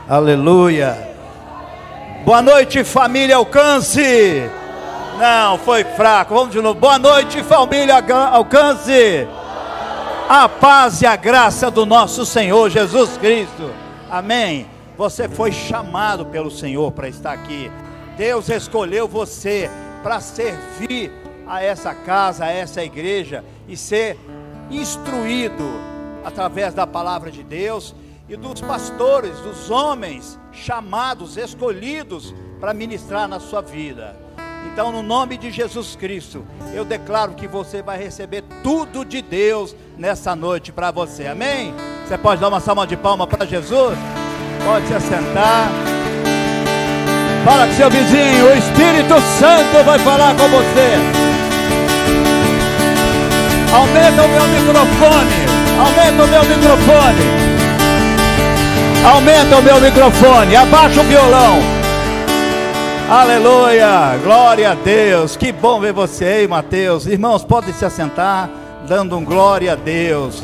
Aleluia. Boa noite, família Alcance. Não, foi fraco. Vamos de novo. Boa noite, família Alcance. A paz e a graça do nosso Senhor Jesus Cristo. Amém. Você foi chamado pelo Senhor para estar aqui. Deus escolheu você para servir a essa casa, a essa igreja, e ser instruído através da palavra de Deus e dos pastores, dos homens chamados, escolhidos para ministrar na sua vida. Então, no nome de Jesus Cristo, eu declaro que você vai receber tudo de Deus nessa noite para você. Amém? Você pode dar uma salva de palmas para Jesus? Pode se assentar. Fala com seu vizinho, o Espírito Santo vai falar com você. Aumenta o meu microfone. Aumenta o meu microfone. Aumenta o meu microfone. Abaixa o violão. Aleluia. Glória a Deus. Que bom ver você aí, Mateus. Irmãos, podem se assentar, dando um glória a Deus.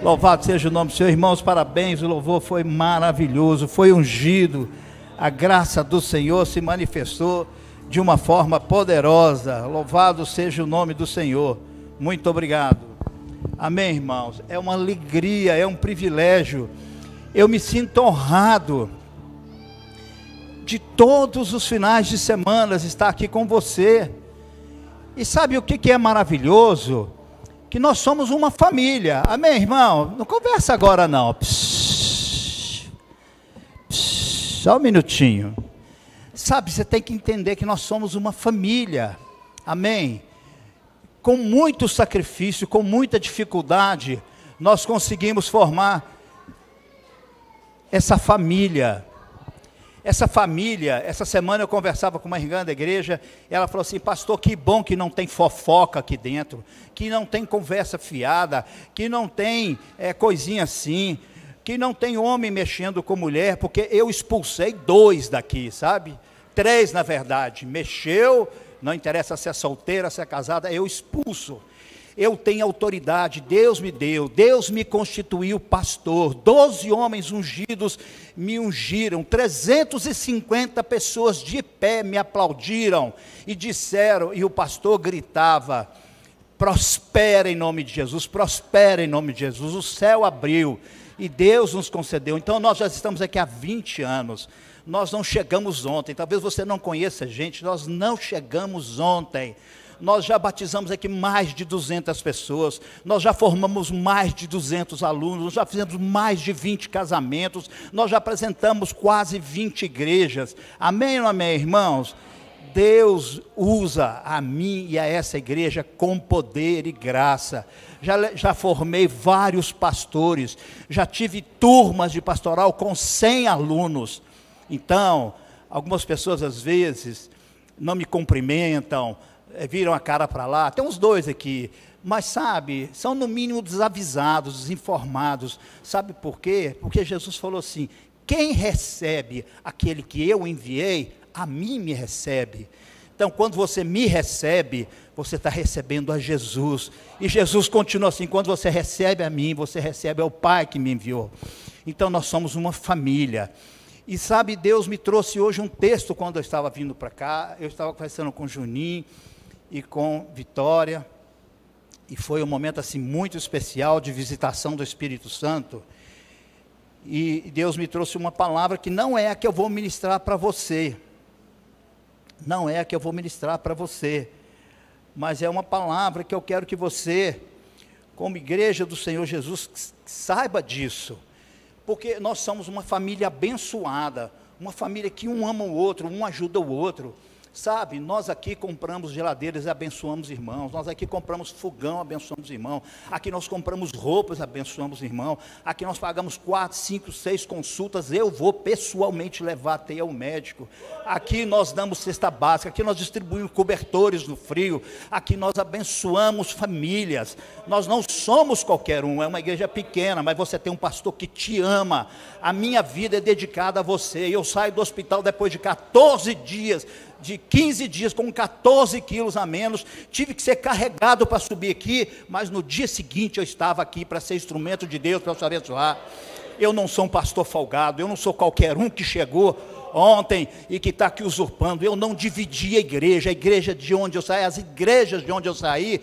Louvado seja o nome do Senhor. Irmãos, parabéns. O louvor foi maravilhoso. Foi ungido. A graça do Senhor se manifestou de uma forma poderosa. Louvado seja o nome do Senhor. Muito obrigado. Amém, irmãos. É uma alegria, é um privilégio. Eu me sinto honrado de todos os finais de semana estar aqui com você. E sabe o que é maravilhoso? Que nós somos uma família. Amém, irmão? Não conversa agora não. Só um minutinho. Sabe, você tem que entender que nós somos uma família. Amém? Com muito sacrifício, com muita dificuldade, nós conseguimos formar essa família. Essa família, essa semana eu conversava com uma irmã da igreja, ela falou assim: pastor, que bom que não tem fofoca aqui dentro, que não tem conversa fiada, que não tem coisinha assim, que não tem homem mexendo com mulher, porque eu expulsei 2 daqui, sabe? 3 na verdade, mexeu, não interessa se é solteira, se é casada, eu expulso. Eu tenho autoridade, Deus me deu, Deus me constituiu pastor, 12 homens ungidos me ungiram, 350 pessoas de pé me aplaudiram e disseram, e o pastor gritava: prospera em nome de Jesus, prospera em nome de Jesus. O céu abriu e Deus nos concedeu. Então nós já estamos aqui há 20 anos, nós não chegamos ontem. Talvez você não conheça a gente, nós não chegamos ontem. Nós já batizamos aqui mais de 200 pessoas, nós já formamos mais de 200 alunos, nós já fizemos mais de 20 casamentos, nós já apresentamos quase 20 igrejas. Amém ou não amém, irmãos? Deus usa a mim e a essa igreja com poder e graça. Já formei vários pastores, já tive turmas de pastoral com 100 alunos. Então, algumas pessoas às vezes não me cumprimentam, viram a cara para lá, tem uns 2 aqui, mas sabe, são no mínimo desavisados, desinformados. Sabe por quê? Porque Jesus falou assim: quem recebe aquele que eu enviei, a mim me recebe. Então, quando você me recebe, você está recebendo a Jesus, e Jesus continua assim: quando você recebe a mim, você recebe ao Pai que me enviou. Então nós somos uma família. E sabe, Deus me trouxe hoje um texto quando eu estava vindo para cá. Eu estava conversando com o Juninho e com Vitória, e foi um momento assim muito especial de visitação do Espírito Santo, e Deus me trouxe uma palavra que não é a que eu vou ministrar para você, não é a que eu vou ministrar para você, mas é uma palavra que eu quero que você, como igreja do Senhor Jesus, saiba disso, porque nós somos uma família abençoada, uma família que um ama o outro, um ajuda o outro. Sabe, nós aqui compramos geladeiras e abençoamos irmãos, nós aqui compramos fogão, abençoamos irmão, aqui nós compramos roupas, abençoamos irmão, aqui nós pagamos 4, 5, 6 consultas, eu vou pessoalmente levar até ao médico, aqui nós damos cesta básica, aqui nós distribuímos cobertores no frio, aqui nós abençoamos famílias. Nós não somos qualquer um, é uma igreja pequena, mas você tem um pastor que te ama. A minha vida é dedicada a você. Eu saio do hospital depois de 14 dias, de 15 dias com 14 quilos a menos, tive que ser carregado para subir aqui, mas no dia seguinte eu estava aqui para ser instrumento de Deus, para te abençoar. Eu não sou um pastor folgado, eu não sou qualquer um que chegou ontem e que está aqui usurpando. Eu não dividi a igreja de onde eu saí, as igrejas de onde eu saí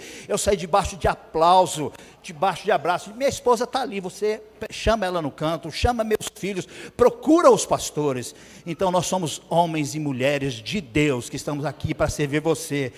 debaixo de aplauso, debaixo de abraço. Minha esposa está ali, você chama ela no canto, chama meus filhos, procura os pastores. Então nós somos homens e mulheres de Deus que estamos aqui para servir você.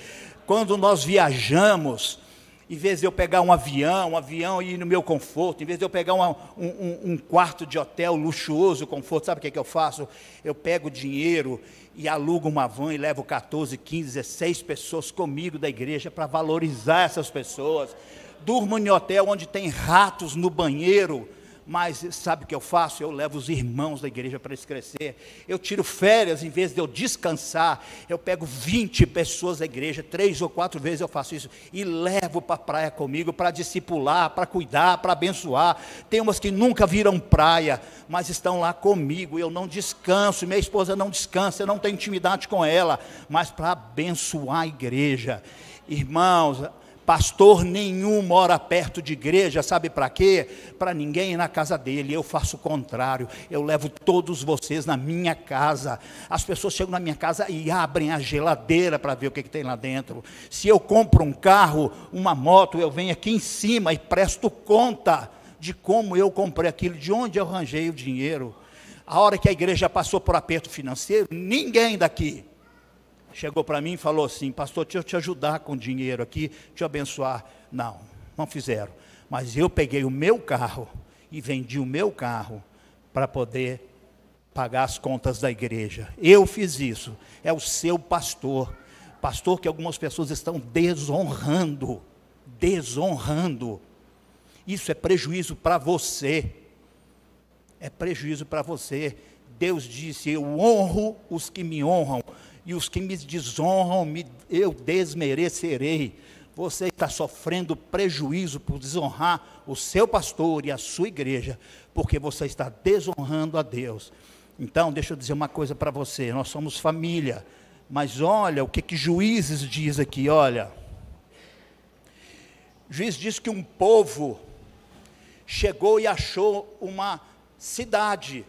Quando nós viajamos, em vez de eu pegar um avião e ir no meu conforto, em vez de eu pegar um quarto de hotel luxuoso, conforto, sabe o que eu faço? Eu pego dinheiro e alugo uma van e levo 14, 15, 16 pessoas comigo da igreja para valorizar essas pessoas. Durmo em hotel onde tem ratos no banheiro, mas sabe o que eu faço? Eu levo os irmãos da igreja para eles crescer. Eu tiro férias, em vez de eu descansar, eu pego 20 pessoas da igreja, 3 ou 4 vezes eu faço isso, e levo para a praia comigo, para discipular, para cuidar, para abençoar. Tem umas que nunca viram praia, mas estão lá comigo, eu não descanso, minha esposa não descansa, eu não tenho intimidade com ela, mas para abençoar a igreja. Irmãos, pastor nenhum mora perto de igreja, sabe para quê? Para ninguém ir na casa dele. Eu faço o contrário, eu levo todos vocês na minha casa. As pessoas chegam na minha casa e abrem a geladeira para ver o que tem lá dentro. Se eu compro um carro, uma moto, eu venho aqui em cima e presto conta de como eu comprei aquilo, de onde eu arranjei o dinheiro. A hora que a igreja passou por aperto financeiro, ninguém daqui chegou para mim e falou assim: pastor, deixa eu te ajudar com dinheiro aqui, te abençoar. Não fizeram. Mas eu peguei o meu carro e vendi o meu carro para poder pagar as contas da igreja. Eu fiz isso. É o seu pastor que algumas pessoas estão desonrando. Isso é prejuízo para você. É prejuízo para você. Deus disse: eu honro os que me honram, e os que me desonram, eu desmerecerei. Você está sofrendo prejuízo por desonrar o seu pastor e a sua igreja, porque você está desonrando a Deus. Então, deixa eu dizer uma coisa para você: nós somos família, mas olha o que Juízes diz aqui, olha. Juízes diz que um povo chegou e achou uma cidade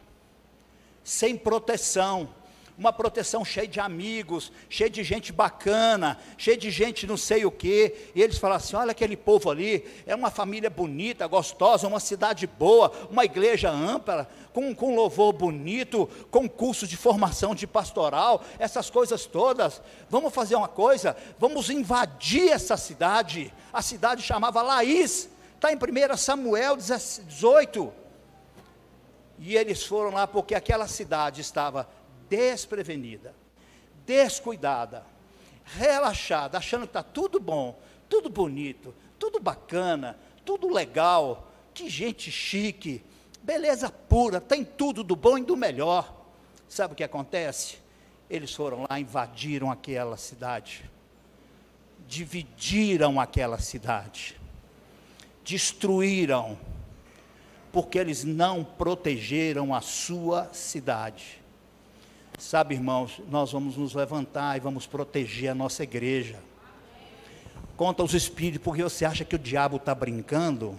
sem proteção, uma proteção cheia de amigos, cheia de gente bacana, cheia de gente não sei o quê, e eles falaram assim: olha aquele povo ali, é uma família bonita, gostosa, uma cidade boa, uma igreja ampla, com louvor bonito, com curso de formação de pastoral, essas coisas todas. Vamos fazer uma coisa, vamos invadir essa cidade. A cidade chamava Laís, está em 1 Samuel 18, e eles foram lá porque aquela cidade estava desprevenida, descuidada, relaxada, achando que está tudo bom, tudo bonito, tudo bacana, tudo legal, que gente chique, beleza pura, tem tudo do bom e do melhor. Sabe o que acontece? Eles foram lá, invadiram aquela cidade, dividiram aquela cidade, destruíram, porque eles não protegeram a sua cidade. Sabe, irmãos, nós vamos nos levantar e vamos proteger a nossa igreja. Conta os espíritos, porque você acha que o diabo está brincando?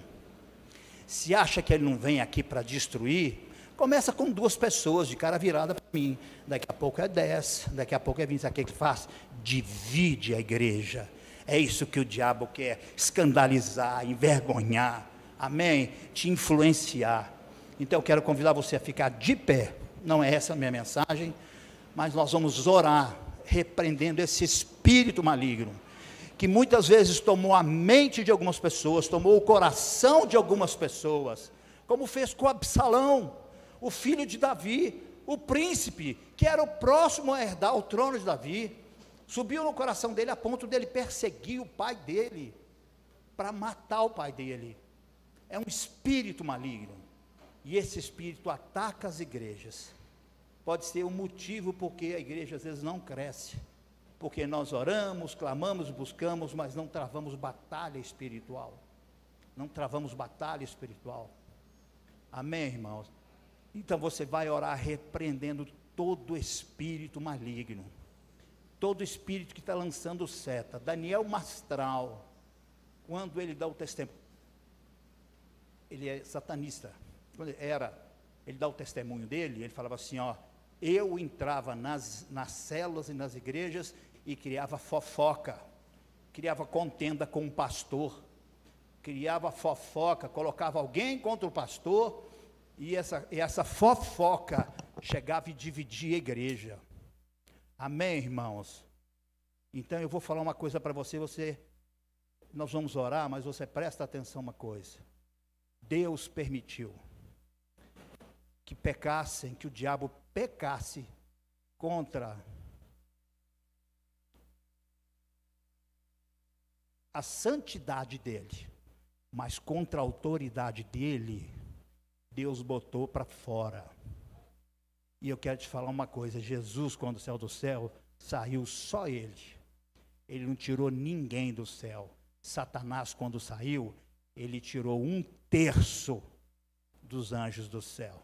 Se acha que ele não vem aqui para destruir, começa com 2 pessoas de cara virada para mim, daqui a pouco é 10, daqui a pouco é 20, sabe o que ele faz? Divide a igreja. É isso que o diabo quer, escandalizar, envergonhar, amém? Te influenciar. Então eu quero convidar você a ficar de pé. Não é essa a minha mensagem, mas nós vamos orar, repreendendo esse espírito maligno, que muitas vezes tomou a mente de algumas pessoas, tomou o coração de algumas pessoas, como fez com Absalão, o filho de Davi, o príncipe, que era o próximo a herdar o trono de Davi. Subiu no coração dele a ponto dele perseguir o pai dele, para matar o pai dele. É um espírito maligno. E esse espírito ataca as igrejas. Pode ser o motivo porque a igreja às vezes não cresce, porque nós oramos, clamamos, buscamos, mas não travamos batalha espiritual. Não travamos batalha espiritual. Amém, irmãos? Então você vai orar repreendendo todo espírito maligno, todo espírito que está lançando seta. Daniel Mastral, quando ele dá o testemunho, ele é satanista. Era ele dá o testemunho dele, ele falava assim, ó, eu entrava nas células e nas igrejas e criava fofoca, criava contenda com o pastor, criava fofoca, colocava alguém contra o pastor, e essa fofoca chegava e dividia a igreja. Amém, irmãos? Então eu vou falar uma coisa para você, nós vamos orar, mas você presta atenção uma coisa. Deus permitiu que pecassem, que o diabo pecasse contra a santidade dele, mas contra a autoridade dele, Deus botou para fora. E eu quero te falar uma coisa, Jesus, quando saiu do céu, saiu só ele. Ele não tirou ninguém do céu. Satanás, quando saiu, ele tirou 1/3 dos anjos do céu.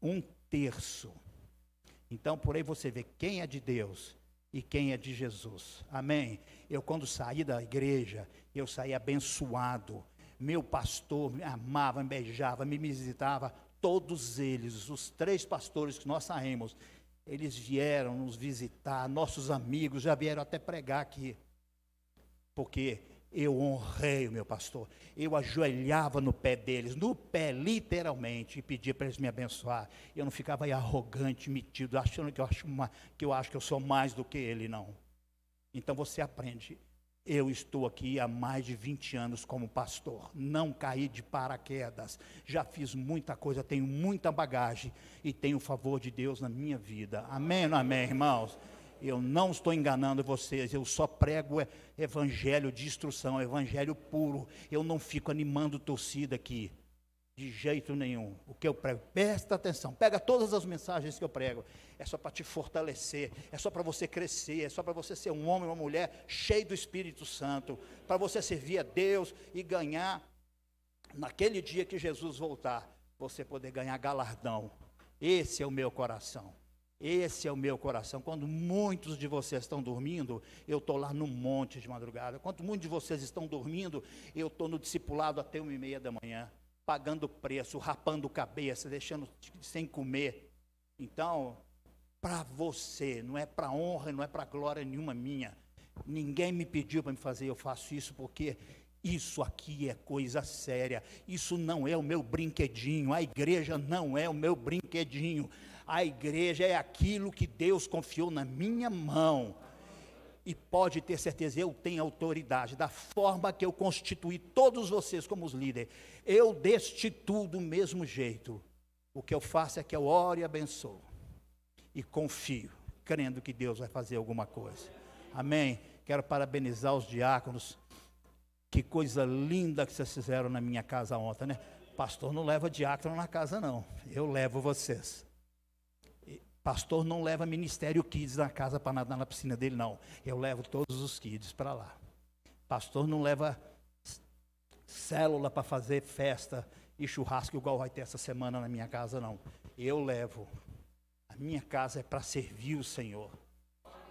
1/3. Então, por aí você vê quem é de Deus e quem é de Jesus. Amém? Eu, quando saí da igreja, eu saí abençoado. Meu pastor me amava, me beijava, me visitava. Todos eles, os 3 pastores que nós saímos, eles vieram nos visitar, nossos amigos já vieram até pregar aqui. Porque eu honrei o meu pastor, eu ajoelhava no pé deles, no pé literalmente, e pedia para eles me abençoar. Eu não ficava aí arrogante, metido, achando que eu acho que eu sou mais do que ele, não. Então você aprende. Eu estou aqui há mais de 20 anos como pastor, não caí de paraquedas, já fiz muita coisa, tenho muita bagagem e tenho o favor de Deus na minha vida. Amém ou não amém, irmãos? Eu não estou enganando vocês, eu só prego evangelho de instrução, evangelho puro. Eu não fico animando torcida aqui, de jeito nenhum. O que eu prego, presta atenção, pega todas as mensagens que eu prego, é só para te fortalecer, é só para você crescer, é só para você ser um homem, uma mulher cheio do Espírito Santo, para você servir a Deus e ganhar, naquele dia que Jesus voltar, você poder ganhar galardão. Esse é o meu coração. Esse é o meu coração. Quando muitos de vocês estão dormindo, eu estou lá no monte de madrugada. Quando muitos de vocês estão dormindo, eu estou no discipulado até 1h30 da manhã, pagando preço, rapando cabeça, deixando sem comer. Então, para você, não é para honra, não é para glória nenhuma minha. Ninguém me pediu para me fazer, eu faço isso porque isso aqui é coisa séria. Isso não é o meu brinquedinho. A igreja não é o meu brinquedinho. A igreja é aquilo que Deus confiou na minha mão. E pode ter certeza, eu tenho autoridade. Da forma que eu constituí todos vocês como os líderes, eu destituo do mesmo jeito. O que eu faço é que eu oro e abençoo. E confio, crendo que Deus vai fazer alguma coisa. Amém? Quero parabenizar os diáconos. Que coisa linda que vocês fizeram na minha casa ontem, né? Pastor não leva diácono na casa, não. Eu levo vocês. Pastor não leva Ministério Kids na casa para nadar na piscina dele, não. Eu levo todos os kids para lá. Pastor não leva célula para fazer festa e churrasco igual vai ter essa semana na minha casa, não. Eu levo. A minha casa é para servir o Senhor.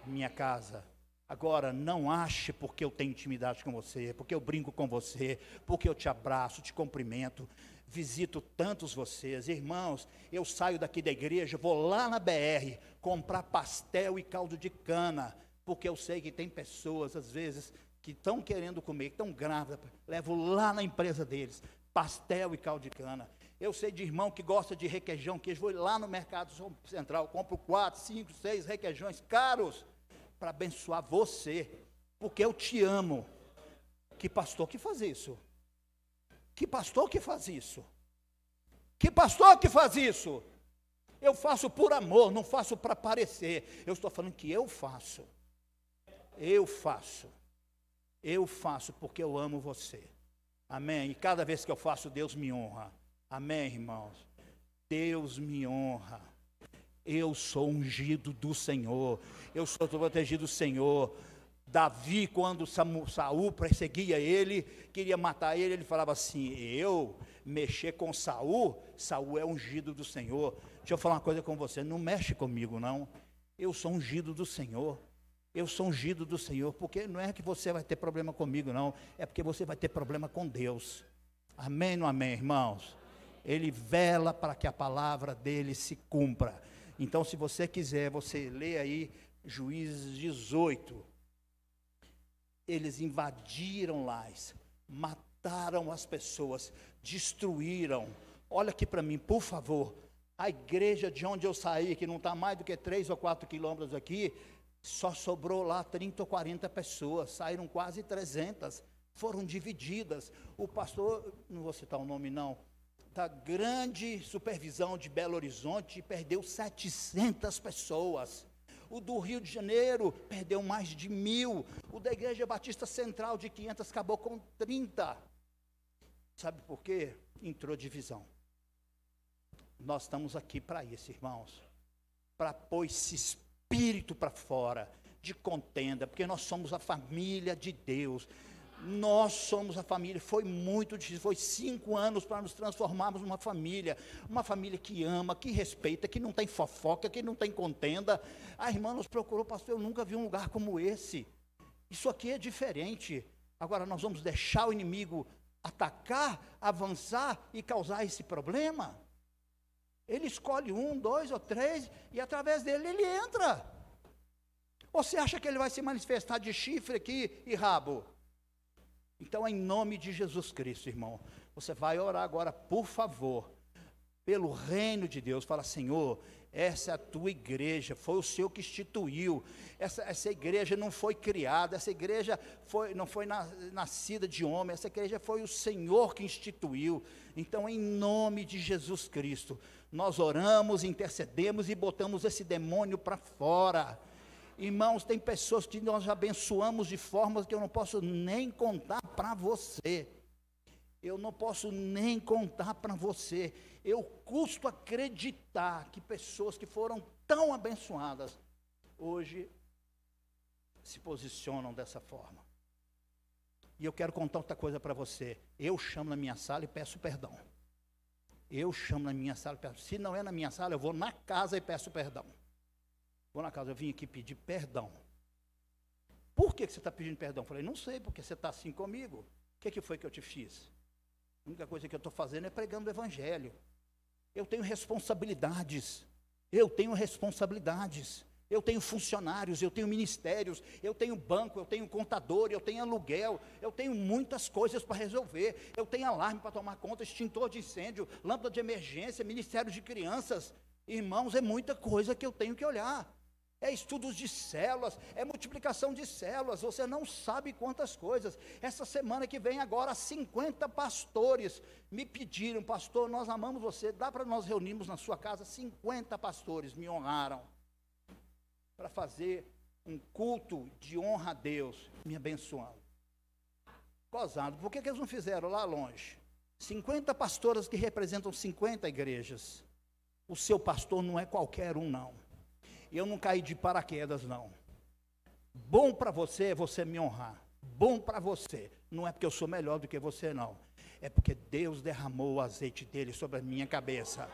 Minha casa. Agora, não ache porque eu tenho intimidade com você, porque eu brinco com você, porque eu te abraço, te cumprimento, visito tantos vocês. Irmãos, eu saio daqui da igreja, vou lá na BR, comprar pastel e caldo de cana, porque eu sei que tem pessoas, às vezes, que estão querendo comer, que estão grávidas, levo lá na empresa deles, pastel e caldo de cana. Eu sei de irmão que gosta de requeijão, queijo, vou lá no mercado central, compro 4, 5, 6 requeijões caros, para abençoar você, porque eu te amo. Que pastor que faz isso? Que pastor que faz isso? Que pastor que faz isso? Eu faço por amor, não faço para parecer. Eu estou falando que eu faço. Eu faço. Eu faço porque eu amo você. Amém? E cada vez que eu faço, Deus me honra. Amém, irmãos? Deus me honra. Eu sou ungido do Senhor, eu sou protegido do Senhor. Davi, quando Saul perseguia ele, queria matar ele, ele falava assim, eu mexer com Saul é ungido do Senhor. Deixa eu falar uma coisa com você, não mexe comigo não, eu sou ungido do Senhor. Eu sou ungido do Senhor, porque não é que você vai ter problema comigo não, é porque você vai ter problema com Deus. Amém ou não amém, irmãos? Ele vela para que a palavra dele se cumpra. Então, se você quiser, você lê aí Juízes 18. Eles invadiram Lais, mataram as pessoas, destruíram. Olha aqui para mim, por favor. A igreja de onde eu saí, que não está mais do que 3 ou 4 quilômetros aqui, só sobrou lá 30 ou 40 pessoas, saíram quase 300, foram divididas. O pastor, não vou citar o nome não, da grande supervisão de Belo Horizonte, perdeu 700 pessoas. O do Rio de Janeiro perdeu mais de 1.000. O da Igreja Batista Central de 500 acabou com 30. Sabe por quê? Entrou divisão. Nós estamos aqui para isso, irmãos, para pôr esse espírito para fora, de contenda, porque nós somos a família de Deus. Nós somos a família, foi muito difícil, foi 5 anos para nos transformarmos numa família que ama, que respeita, que não tem fofoca, que não tem contenda. A irmã nos procurou, pastor, eu nunca vi um lugar como esse, isso aqui é diferente. Agora nós vamos deixar o inimigo atacar, avançar e causar esse problema? Ele escolhe 1, 2 ou 3 e através dele ele entra. Ou você acha que ele vai se manifestar de chifre aqui e rabo? Então, em nome de Jesus Cristo, irmão, você vai orar agora, por favor, pelo reino de Deus. Fala, Senhor, essa é a tua igreja, foi o Senhor que instituiu. Essa igreja não foi criada, essa igreja não foi nascida de homem, essa igreja foi o Senhor que instituiu. Então, em nome de Jesus Cristo, nós oramos, intercedemos e botamos esse demônio para fora. Irmãos, tem pessoas que nós abençoamos de formas que eu não posso nem contar para você. Eu não posso nem contar para você. Eu custo acreditar que pessoas que foram tão abençoadas, hoje se posicionam dessa forma. E eu quero contar outra coisa para você. Eu chamo na minha sala e peço perdão. Eu chamo na minha sala e peço. Se não é na minha sala, eu vou na casa e peço perdão. Vou na casa, eu vim aqui pedir perdão. Por que você está pedindo perdão? Eu falei, não sei, porque você está assim comigo. O que foi que eu te fiz? A única coisa que eu estou fazendo é pregando o evangelho. Eu tenho responsabilidades. Eu tenho funcionários, eu tenho ministérios, eu tenho banco, eu tenho contador, eu tenho aluguel, eu tenho muitas coisas para resolver. Eu tenho alarme para tomar conta, extintor de incêndio, lâmpada de emergência, ministério de crianças. Irmãos, é muita coisa que eu tenho que olhar. É estudos de células, é multiplicação de células, você não sabe quantas coisas. Essa semana que vem agora, 50 pastores me pediram, pastor, nós amamos você, dá para nós reunirmos na sua casa? 50 pastores me honraram, para fazer um culto de honra a Deus, me abençoando. Gozado, por que eles não fizeram lá longe? 50 pastoras que representam 50 igrejas. O seu pastor não é qualquer um, não. Eu não caí de paraquedas, não. Bom para você é você me honrar. Bom para você. Não é porque eu sou melhor do que você, não. É porque Deus derramou o azeite dele sobre a minha cabeça.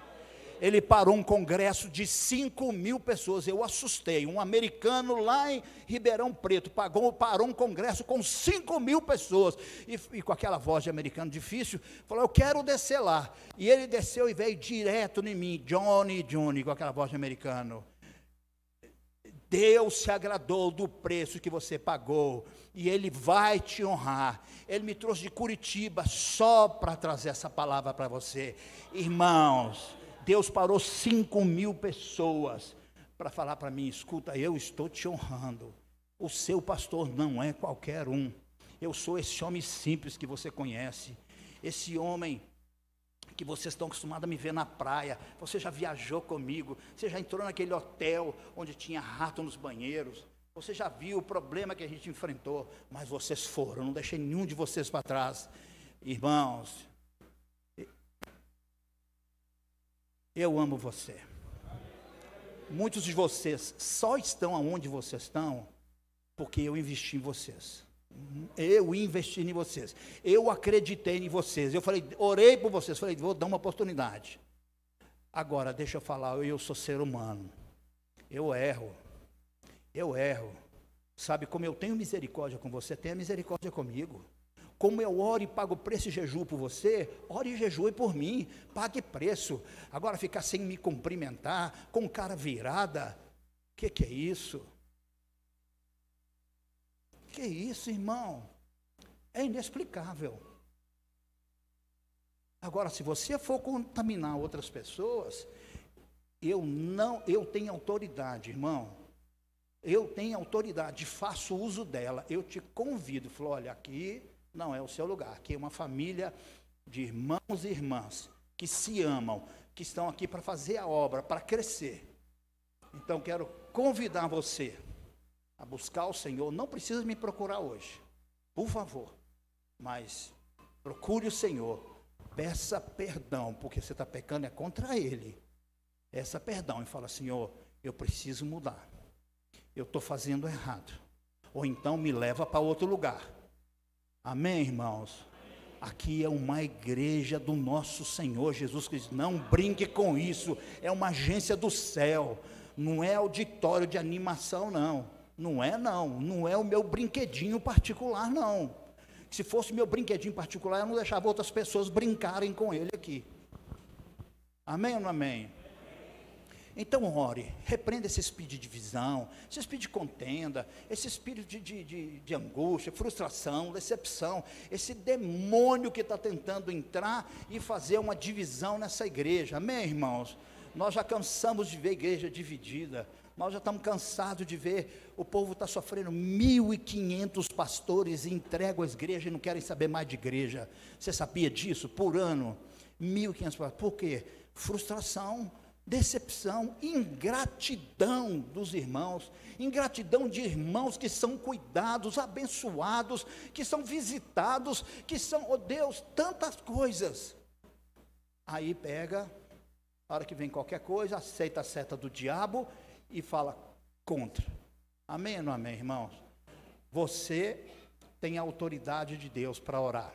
Ele parou um congresso de 5.000 pessoas. Eu assustei. Um americano lá em Ribeirão Preto parou um congresso com 5.000 pessoas. E com aquela voz de americano difícil, falou, eu quero descer lá. E ele desceu e veio direto em mim, Johnny, com aquela voz de americano. Deus se agradou do preço que você pagou, e Ele vai te honrar. Ele me trouxe de Curitiba só para trazer essa palavra para você. Irmãos, Deus parou 5.000 pessoas para falar para mim, escuta, eu estou te honrando. O seu pastor não é qualquer um. Eu sou esse homem simples que você conhece, esse homem que vocês estão acostumados a me ver na praia. Você já viajou comigo, você já entrou naquele hotel onde tinha rato nos banheiros, você já viu o problema que a gente enfrentou, mas vocês foram, não deixei nenhum de vocês para trás. Irmãos, eu amo você. Muitos de vocês só estão onde vocês estão porque eu investi em vocês. Eu investi em vocês, eu acreditei em vocês, eu falei, orei por vocês, falei, vou dar uma oportunidade. Agora, deixa eu falar, eu sou ser humano, eu erro, sabe, como eu tenho misericórdia com você, tenha misericórdia comigo. Como eu oro e pago preço e jejuo por você, ore e jejue por mim, pague preço. Agora ficar sem me cumprimentar, com cara virada, que é isso? Que isso, irmão? É inexplicável. Agora, se você for contaminar outras pessoas, eu tenho autoridade, irmão. Eu tenho autoridade, faço uso dela. Eu te convido, falo, olha, aqui não é o seu lugar. Aqui é uma família de irmãos e irmãs que se amam, que estão aqui para fazer a obra, para crescer. Então, quero convidar você a buscar o Senhor. Não precisa me procurar hoje, por favor, mas procure o Senhor, peça perdão, porque você está pecando é contra Ele. Peça perdão e fala, Senhor, eu preciso mudar, eu estou fazendo errado, ou então me leva para outro lugar. Amém, irmãos? Aqui é uma igreja do nosso Senhor Jesus Cristo, não brinque com isso, é uma agência do céu, não é auditório de animação não é o meu brinquedinho particular não. Se fosse meu brinquedinho particular, eu não deixava outras pessoas brincarem com ele aqui. Amém ou não amém? Então ore, repreenda esse espírito de divisão, esse espírito de contenda, esse espírito de angústia, frustração, decepção, esse demônio que está tentando entrar e fazer uma divisão nessa igreja. Amém, irmãos? Nós já cansamos de ver a igreja dividida, nós já estamos cansados de ver, o povo está sofrendo, 1.500 pastores entregam a igreja e não querem saber mais de igreja. Você sabia disso? Por ano, 1.500 pastores. Por quê? Frustração, decepção, ingratidão dos irmãos, ingratidão de irmãos que são cuidados, abençoados, que são visitados, que são, oh Deus, tantas coisas. Aí pega, a hora que vem qualquer coisa, aceita a seta do diabo e fala contra. Amém ou não amém, irmãos? Você tem a autoridade de Deus para orar.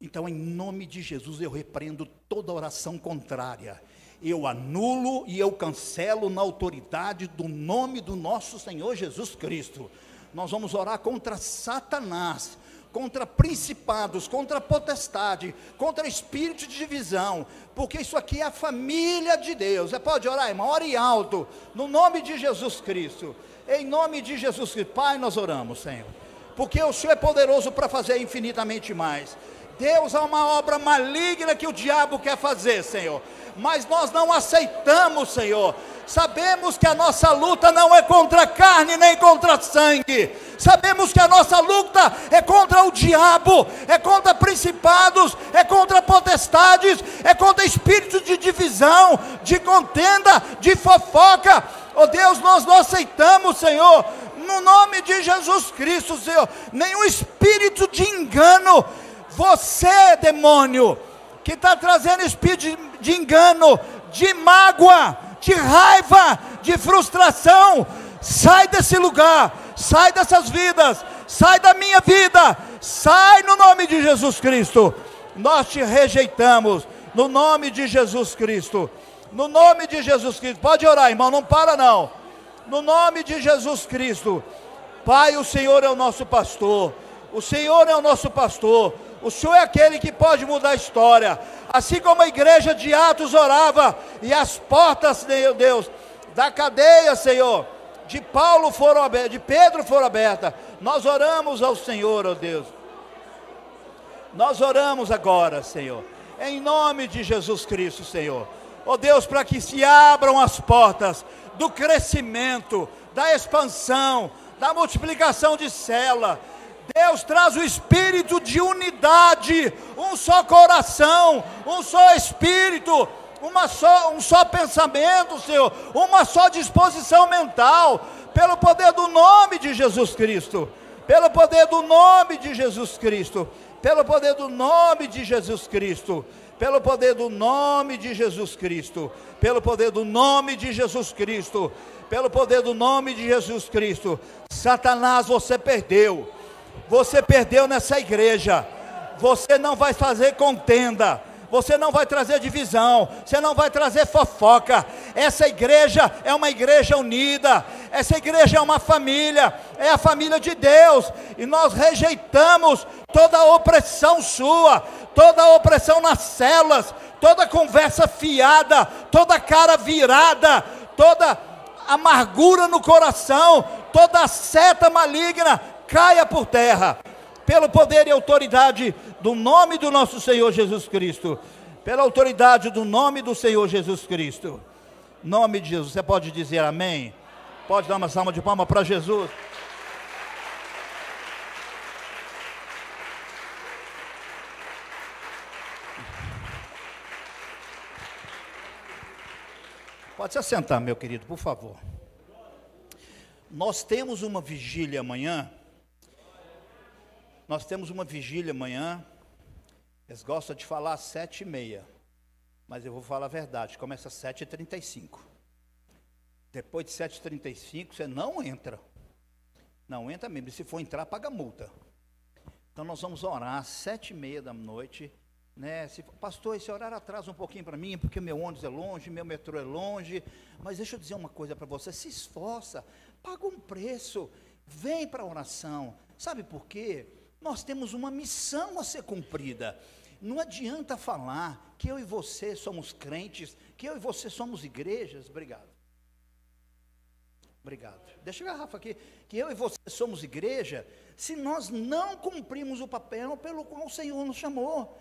Então, em nome de Jesus, eu repreendo toda oração contrária. Eu anulo e eu cancelo na autoridade do nome do nosso Senhor Jesus Cristo. Nós vamos orar contra Satanás, contra principados, contra potestade, contra espírito de divisão, porque isso aqui é a família de Deus. Você pode orar, irmão? Ore alto, no nome de Jesus Cristo. Em nome de Jesus Cristo. Pai, nós oramos, Senhor, porque o Senhor é poderoso para fazer infinitamente mais. Deus, há uma obra maligna que o diabo quer fazer, Senhor, mas nós não aceitamos, Senhor. Sabemos que a nossa luta não é contra carne nem contra sangue, sabemos que a nossa luta é contra o diabo, é contra principados, é contra potestades, é contra espírito de divisão, de contenda, de fofoca. Oh Deus, nós não aceitamos, Senhor, no nome de Jesus Cristo, Senhor, nenhum espírito de engano. Você, demônio, que está trazendo espírito de engano, de mágoa, de raiva, de frustração, sai desse lugar, sai dessas vidas, sai da minha vida, sai no nome de Jesus Cristo. Nós te rejeitamos, no nome de Jesus Cristo, no nome de Jesus Cristo. Pode orar, irmão, não para não, no nome de Jesus Cristo. Pai, o Senhor é o nosso pastor, o Senhor é o nosso pastor, o Senhor é aquele que pode mudar a história. Assim como a igreja de Atos orava, e as portas, meu Deus, da cadeia, Senhor, de Paulo foram abertas, de Pedro foram abertas, nós oramos ao Senhor, ó Deus. Nós oramos agora, Senhor, em nome de Jesus Cristo, Senhor. Ó Deus, para que se abram as portas do crescimento, da expansão, da multiplicação de célula. Deus, traz o espírito de unidade, um só coração, um só espírito, um só pensamento, Senhor, uma só disposição mental, pelo poder do nome de Jesus Cristo, pelo poder do nome de Jesus Cristo, pelo poder do nome de Jesus Cristo, pelo poder do nome de Jesus Cristo, pelo poder do nome de Jesus Cristo, pelo poder do nome de Jesus Cristo. Satanás, você perdeu. Você perdeu nessa igreja. Você não vai fazer contenda, você não vai trazer divisão, você não vai trazer fofoca. Essa igreja é uma igreja unida, Essa igreja é uma família, é a família de Deus, e nós rejeitamos toda a opressão sua, toda a opressão nas células, toda conversa fiada, toda cara virada, toda amargura no coração, toda seta maligna, caia por terra, pelo poder e autoridade do nome do nosso Senhor Jesus Cristo, pela autoridade do nome do Senhor Jesus Cristo, nome de Jesus. Você pode dizer amém? Pode dar uma salva de palmas para Jesus? Pode se assentar, meu querido, por favor. Nós temos uma vigília amanhã. Eles gostam de falar às 7h30, mas eu vou falar a verdade, começa às 7h35. Depois de 7h35 você não entra. Não entra mesmo, e se for entrar, paga multa. Então nós vamos orar às 7h30, né? Pastor, esse horário atrasa um pouquinho para mim, porque meu ônibus é longe, meu metrô é longe, mas deixa eu dizer uma coisa para você, se esforça, paga um preço, vem para a oração. Sabe por quê? Nós temos uma missão a ser cumprida. Não adianta falar que eu e você somos crentes, que eu e você somos igrejas. Obrigado. Deixa a garrafa aqui. Que eu e você somos igreja, se nós não cumprimos o papel pelo qual o Senhor nos chamou.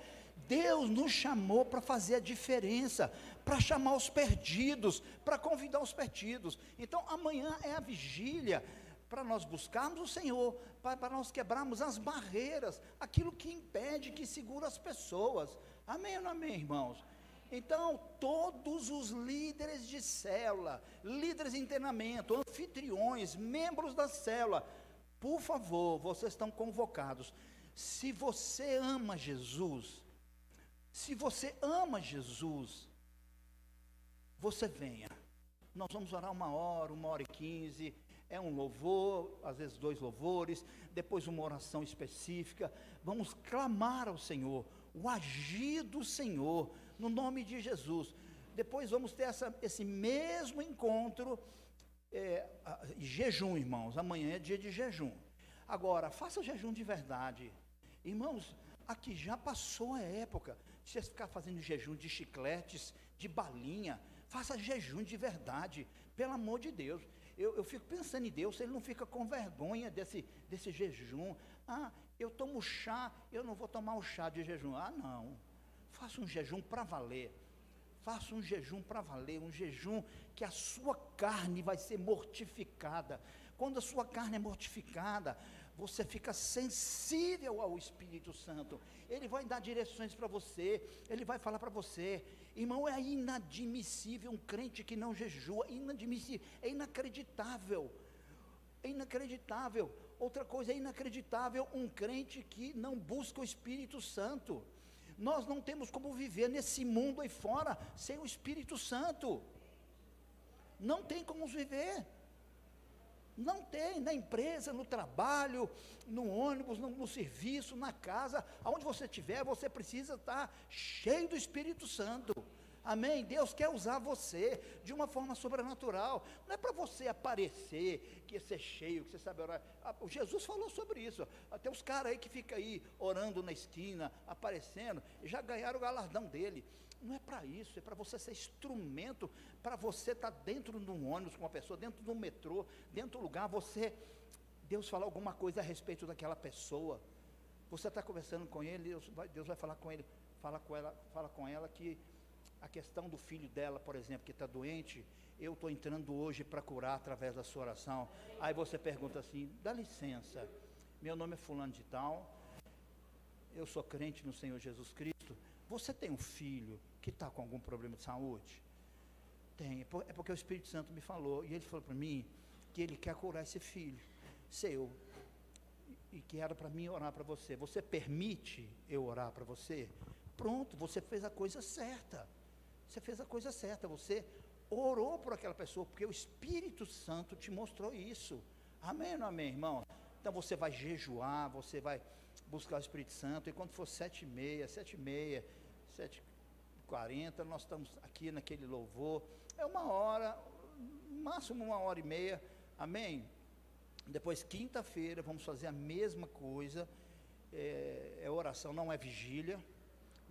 Deus nos chamou para fazer a diferença, para chamar os perdidos, para convidar os perdidos. Então amanhã é a vigília, para nós buscarmos o Senhor, para nós quebrarmos as barreiras, aquilo que impede, que segura as pessoas. Amém ou não amém, irmãos? Então, todos os líderes de célula, líderes de treinamento, anfitriões, membros da célula, por favor, vocês estão convocados. Se você ama Jesus, você venha. Nós vamos orar 1h, 1h15, é um louvor, às vezes 2 louvores, depois uma oração específica, vamos clamar ao Senhor, o agir do Senhor, no nome de Jesus. Depois vamos ter esse mesmo encontro, jejum, irmãos, amanhã é dia de jejum. Agora, faça jejum de verdade. Irmãos, aqui já passou a época de você ficar fazendo jejum de chicletes, de balinha. Faça jejum de verdade, pelo amor de Deus. Eu fico pensando em Deus, se Ele não fica com vergonha desse jejum. Eu tomo chá, eu não vou tomar o chá de jejum. Não. Faça um jejum para valer. Um jejum que a sua carne vai ser mortificada. Quando a sua carne é mortificada, você fica sensível ao Espírito Santo. Ele vai dar direções para você, ele vai falar para você. Irmão, é inadmissível um crente que não jejua, inadmissível, é inacreditável. Outra coisa, é inacreditável um crente que não busca o Espírito Santo. Nós não temos como viver nesse mundo aí fora sem o Espírito Santo. Não tem como viver. Não tem, na empresa, no trabalho, no ônibus, no serviço, na casa, aonde você estiver, você precisa estar cheio do Espírito Santo. Amém? Deus quer usar você de uma forma sobrenatural. Não é para você aparecer, que ser cheio, que você sabe orar. Jesus falou sobre isso. Até os caras aí que ficam aí orando na esquina, aparecendo, já ganharam o galardão dele. Não é para isso, é para você ser instrumento, para você estar dentro de um ônibus com uma pessoa, dentro de um metrô, dentro do lugar, Deus falar alguma coisa a respeito daquela pessoa. Você está conversando com ele, Deus vai falar com ele, fala com ela que a questão do filho dela, por exemplo, que está doente, eu estou entrando hoje para curar através da sua oração. Aí você pergunta assim, dá licença, meu nome é fulano de tal, eu sou crente no Senhor Jesus Cristo, você tem um filho que está com algum problema de saúde? Tem, é porque o Espírito Santo me falou, e ele falou para mim, que ele quer curar esse filho seu, e que era para mim orar para você. Você permite eu orar para você? Pronto, você fez a coisa certa. Você orou por aquela pessoa, porque o Espírito Santo te mostrou isso. Amém ou não amém, irmão? Então você vai jejuar, você vai buscar o Espírito Santo, e quando for 7h30, 7h40, nós estamos aqui naquele louvor, é 1 hora, máximo 1h30, Amém? Depois, quinta-feira, vamos fazer a mesma coisa. É oração, não é vigília.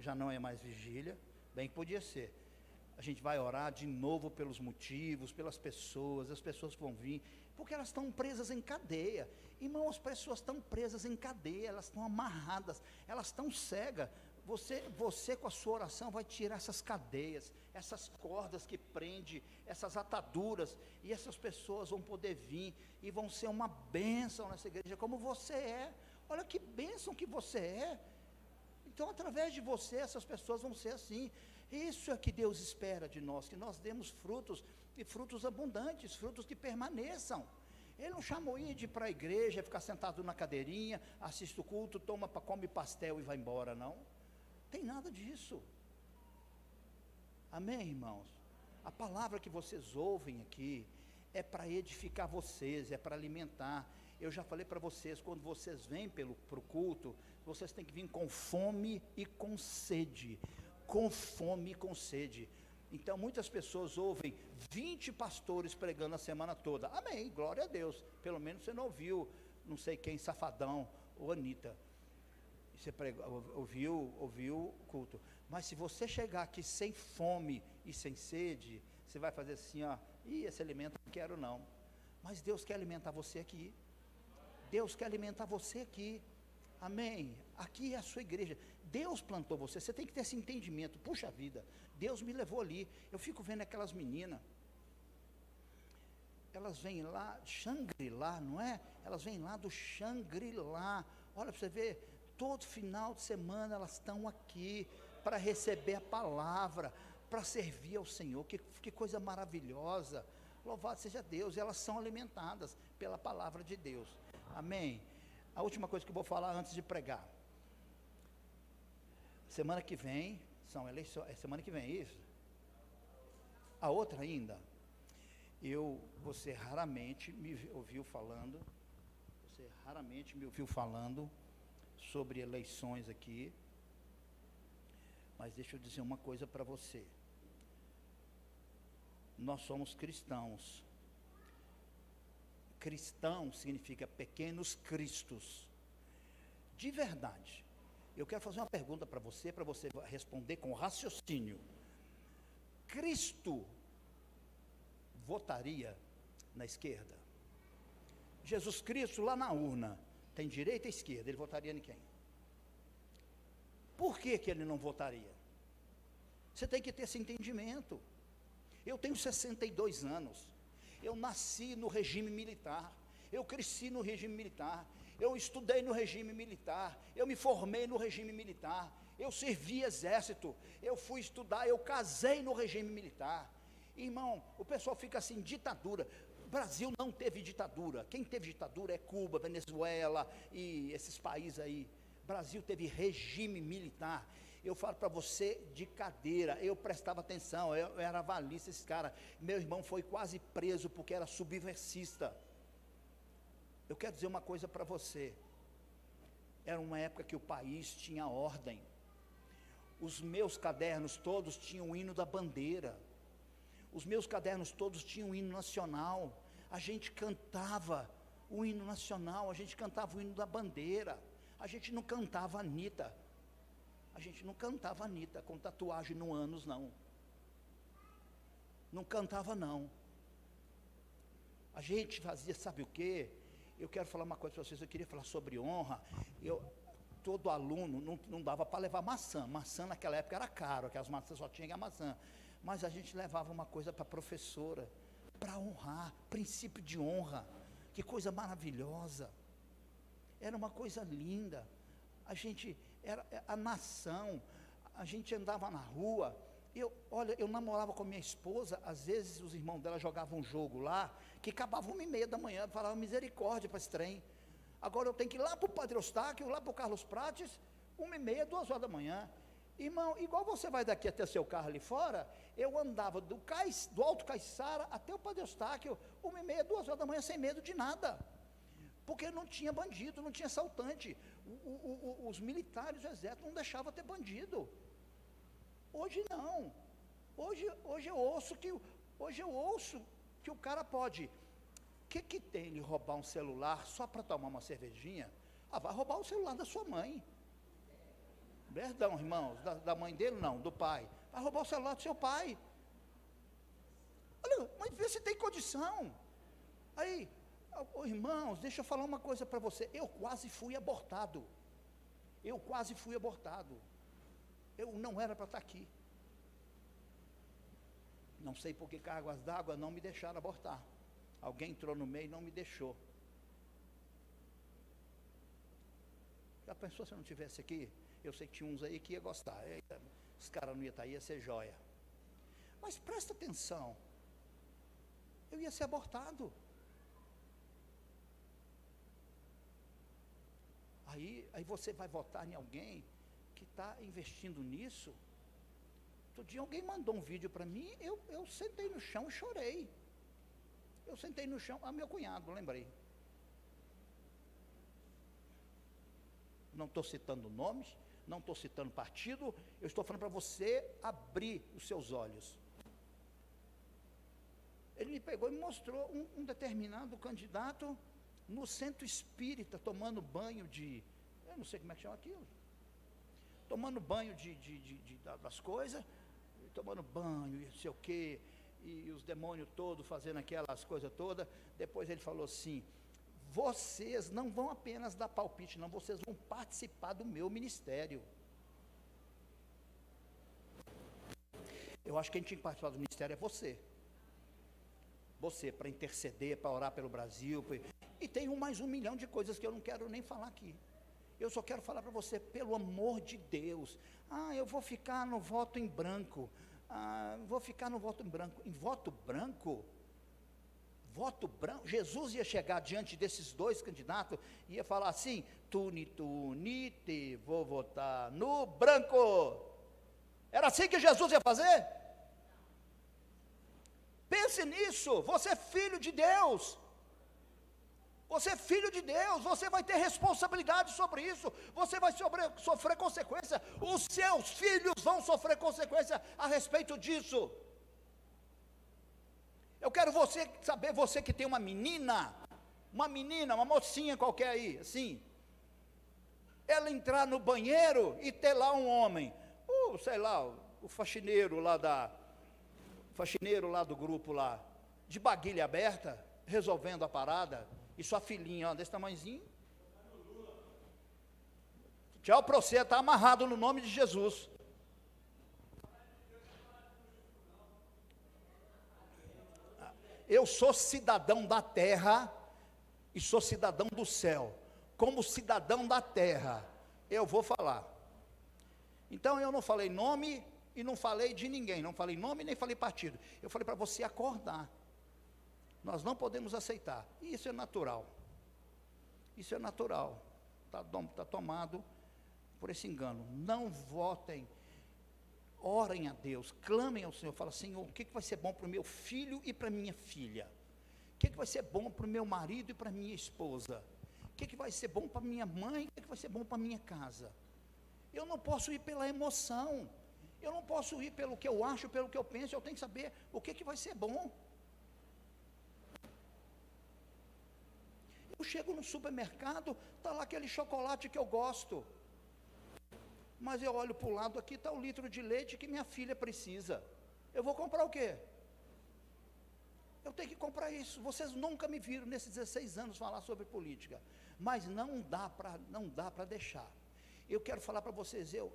Já não é mais vigília. Bem que podia ser. A gente vai orar de novo pelos motivos, pelas pessoas, as pessoas que vão vir, porque elas estão presas em cadeia. Irmão, as pessoas estão presas em cadeia, elas estão amarradas, elas estão cegas. Você com a sua oração vai tirar essas cadeias, essas cordas que prende, essas ataduras, e essas pessoas vão poder vir e vão ser uma bênção nessa igreja, como você é. Olha que bênção que você é. Então, através de você, essas pessoas vão ser assim. Isso é que Deus espera de nós, que nós demos frutos, e frutos abundantes, frutos que permaneçam. Ele não chamou ir para a igreja, ficar sentado na cadeirinha, assiste o culto, come pastel e vai embora, não. Tem nada disso. Amém, irmãos? A palavra que vocês ouvem aqui é para edificar vocês, é para alimentar. Eu já falei para vocês, quando vocês vêm para o culto, vocês têm que vir com fome e com sede. Com fome e com sede. Então muitas pessoas ouvem 20 pastores pregando a semana toda. Amém, glória a Deus. Pelo menos você não ouviu, não sei quem, Safadão ou Anitta. Você ouviu o culto. Mas se você chegar aqui sem fome e sem sede, você vai fazer assim, ó, esse alimento não quero não. Mas Deus quer alimentar você aqui. Deus quer alimentar você aqui. Amém? Aqui é a sua igreja. Deus plantou você. Você tem que ter esse entendimento. Puxa vida, Deus me levou ali. Eu fico vendo aquelas meninas. Elas vêm lá, Xangri-Lá, não é? Elas vêm lá do Xangri-Lá. Olha para você ver. Todo final de semana elas estão aqui para receber a palavra, para servir ao Senhor. Que coisa maravilhosa. Louvado seja Deus. Elas são alimentadas pela palavra de Deus. Amém? A última coisa que eu vou falar antes de pregar. Semana que vem, são eleições, é semana que vem, é isso? A outra ainda, você raramente me ouviu falando sobre eleições aqui, mas deixa eu dizer uma coisa para você. Nós somos cristãos. Cristão significa pequenos cristos. De verdade. Eu quero fazer uma pergunta para você responder com raciocínio. Cristo votaria na esquerda? Jesus Cristo lá na urna, tem direita e esquerda, ele votaria em quem? Por que ele não votaria? Você tem que ter esse entendimento. Eu tenho 62 anos. Eu nasci no regime militar, eu cresci no regime militar, eu estudei no regime militar, eu me formei no regime militar, eu servi exército, eu fui estudar, eu casei no regime militar. Irmão, o pessoal fica assim, ditadura. O Brasil não teve ditadura. Quem teve ditadura é Cuba, Venezuela e esses países aí. O Brasil teve regime militar. Eu falo para você de cadeira, eu prestava atenção, eu era avalista, esse cara. Meu irmão foi quase preso porque era subversista. Eu quero dizer uma coisa para você. Era uma época que o país tinha ordem. Os meus cadernos todos tinham o hino da bandeira. Os meus cadernos todos tinham o hino nacional. A gente cantava o hino nacional, a gente cantava o hino da bandeira. A gente não cantava Anitta. A gente não cantava Anitta com tatuagem no ânus, não. Não cantava, não. A gente fazia, sabe o quê? Eu quero falar uma coisa para vocês, eu queria falar sobre honra. Todo aluno, não dava para levar maçã. Maçã naquela época era caro, aquelas maçãs só tinha maçã. Mas a gente levava uma coisa para a professora, para honrar, princípio de honra. Que coisa maravilhosa. Era uma coisa linda. A gente era a nação, a gente andava na rua. Eu namorava com a minha esposa, às vezes os irmãos dela jogavam um jogo lá, que acabava 1h30 da manhã, falava misericórdia para esse trem. Agora eu tenho que ir lá para o Padre Eustáquio, lá para o Carlos Prates, 1h30, 2h da manhã. Irmão, igual você vai daqui até seu carro ali fora, eu andava do Alto Caiçara até o Padre Eustáquio, 1h30, 2h da manhã, sem medo de nada. Porque não tinha bandido, não tinha assaltante. Os militares do exército não deixavam ter bandido. Hoje não. Hoje eu ouço que o cara pode que tem ele roubar um celular só para tomar uma cervejinha? Ah, vai roubar o celular da sua mãe. Perdão, irmãos, da mãe dele não, do pai. Vai roubar o celular do seu pai. Olha, mas vê se tem condição. Aí, irmãos, deixa eu falar uma coisa para você. Eu quase fui abortado. Eu não era para estar aqui. Não sei por que cargas d'água não me deixaram abortar. Alguém entrou no meio e não me deixou. Já pensou se eu não estivesse aqui? Eu sei que tinha uns aí que ia gostar. Eita, os caras não iam estar aí, ia ser joia. Mas presta atenção. Eu ia ser abortado. Aí você vai votar em alguém que está investindo nisso. Outro dia alguém mandou um vídeo para mim, eu sentei no chão e chorei. Eu sentei no chão, meu cunhado, lembrei. Não estou citando nomes, não estou citando partido, eu estou falando para você abrir os seus olhos. Ele me pegou e me mostrou um determinado candidato no centro espírita, tomando banho eu não sei como é que chama aquilo, tomando banho das coisas, tomando banho, e não sei o quê, e os demônios todos fazendo aquelas coisas todas. Depois ele falou assim: vocês não vão apenas dar palpite, não, vocês vão participar do meu ministério. Eu acho que quem tinha que participar do ministério é você. Você, para interceder, para orar pelo Brasil. E tem mais 1 milhão de coisas que eu não quero nem falar aqui. Eu só quero falar para você, pelo amor de Deus. Eu vou ficar no voto em branco. Vou ficar no voto em branco. Em voto branco? Voto branco? Jesus ia chegar diante desses dois candidatos e ia falar assim: Tunite, vou votar no branco. Era assim que Jesus ia fazer? Pense nisso. Você é filho de Deus. Você é filho de Deus, você vai ter responsabilidade sobre isso, você vai sofrer consequência, os seus filhos vão sofrer consequência a respeito disso. Eu quero saber, você que tem uma menina, uma mocinha qualquer aí, assim, ela entrar no banheiro e ter lá um homem, sei lá, o faxineiro lá do grupo lá, de baguilha aberta, resolvendo a parada. E sua filhinha, desse tamanhozinho. Tchau para você, está amarrado no nome de Jesus. Eu sou cidadão da terra e sou cidadão do céu. Como cidadão da terra, eu vou falar. Então eu não falei nome e não falei de ninguém. Não falei nome nem falei partido. Eu falei para você acordar. Nós não podemos aceitar, e isso é natural, está tomado por esse engano. Não votem, orem a Deus, clamem ao Senhor, fala: Senhor, o que vai ser bom para o meu filho e para minha filha? O que vai ser bom para o meu marido e para minha esposa? O que vai ser bom para minha mãe? O que vai ser bom para minha casa? Eu não posso ir pela emoção, eu não posso ir pelo que eu acho, pelo que eu penso, eu tenho que saber o que vai ser bom. Eu chego no supermercado, está lá aquele chocolate que eu gosto, mas eu olho para o lado, aqui está o litro de leite que minha filha precisa. Eu vou comprar o quê? Eu tenho que comprar isso. Vocês nunca me viram nesses 16 anos falar sobre política, mas não dá para deixar. Eu quero falar para vocês, eu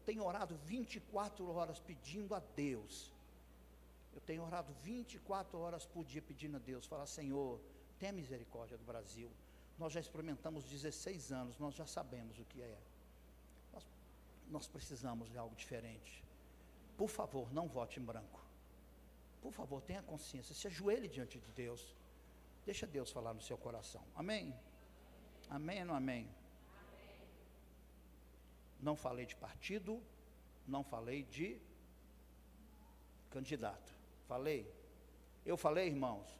tenho orado 24 horas pedindo a Deus. Eu tenho orado 24 horas por dia pedindo a Deus, falar: Senhor, tenha misericórdia do Brasil. Nós já experimentamos 16 anos, nós já sabemos o que é. Nós precisamos de algo diferente. Por favor, não vote em branco. Por favor, tenha consciência, se ajoelhe diante de Deus. Deixa Deus falar no seu coração. Amém? Amém ou não amém? Não falei de partido, não falei de candidato. Falei? Eu falei, irmãos?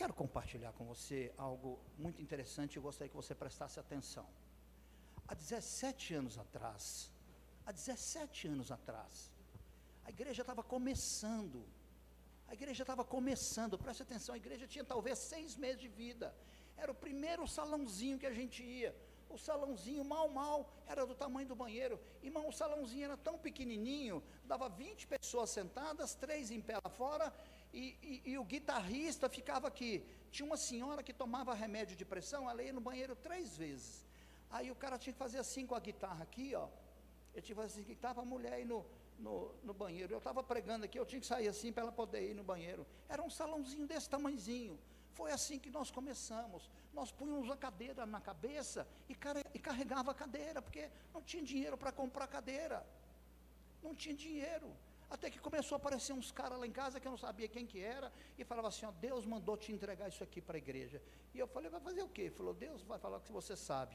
quero compartilhar com você algo muito interessante e eu gostaria que você prestasse atenção. Há 17 anos atrás, a igreja estava começando, preste atenção, a igreja tinha talvez 6 meses de vida, era o primeiro salãozinho que a gente ia, o salãozinho mal era do tamanho do banheiro, irmão, o salãozinho era tão pequenininho, dava 20 pessoas sentadas, 3 em pé lá fora, e o guitarrista ficava aqui. Tinha uma senhora que tomava remédio de pressão, ela ia no banheiro 3 vezes, aí o cara tinha que fazer assim com a guitarra aqui, ó, eu tinha que fazer assim, que estava a mulher aí no banheiro, eu estava pregando aqui, eu tinha que sair assim para ela poder ir no banheiro, era um salãozinho desse tamanhozinho. Foi assim que nós começamos, nós punhamos a cadeira na cabeça e carregava a cadeira, porque não tinha dinheiro para comprar cadeira, não tinha dinheiro, até que começou a aparecer uns caras lá em casa, que eu não sabia quem que era, e falava assim, ó, Deus mandou te entregar isso aqui para a igreja, e eu falei, vai fazer o quê? Ele falou, Deus vai falar o que você sabe.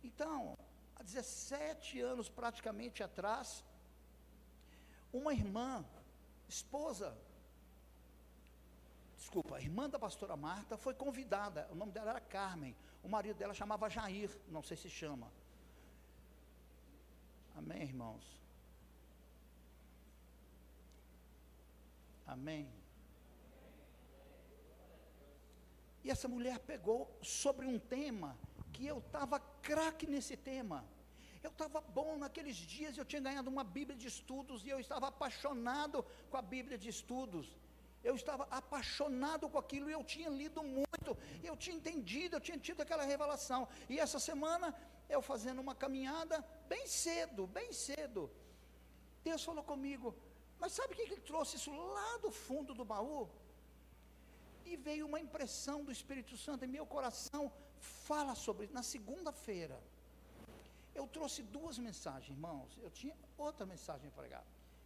Então, há 17 anos praticamente atrás, uma irmã, a irmã da pastora Marta foi convidada, o nome dela era Carmen, o marido dela chamava Jair, não sei se chama. Amém, irmãos? Amém? E essa mulher pegou sobre um tema, que eu estava craque nesse tema, eu estava bom naqueles dias, eu tinha ganhado uma Bíblia de estudos, e eu estava apaixonado com a Bíblia de estudos, eu estava apaixonado com aquilo, e eu tinha lido muito, eu tinha entendido, eu tinha tido aquela revelação, e essa semana, eu fazendo uma caminhada, bem cedo, Deus falou comigo, mas sabe o que Ele trouxe isso lá do fundo do baú? E veio uma impressão do Espírito Santo em meu coração, fala sobre isso, na segunda-feira, eu trouxe 2 mensagens, irmãos, eu tinha outra mensagem para pregar,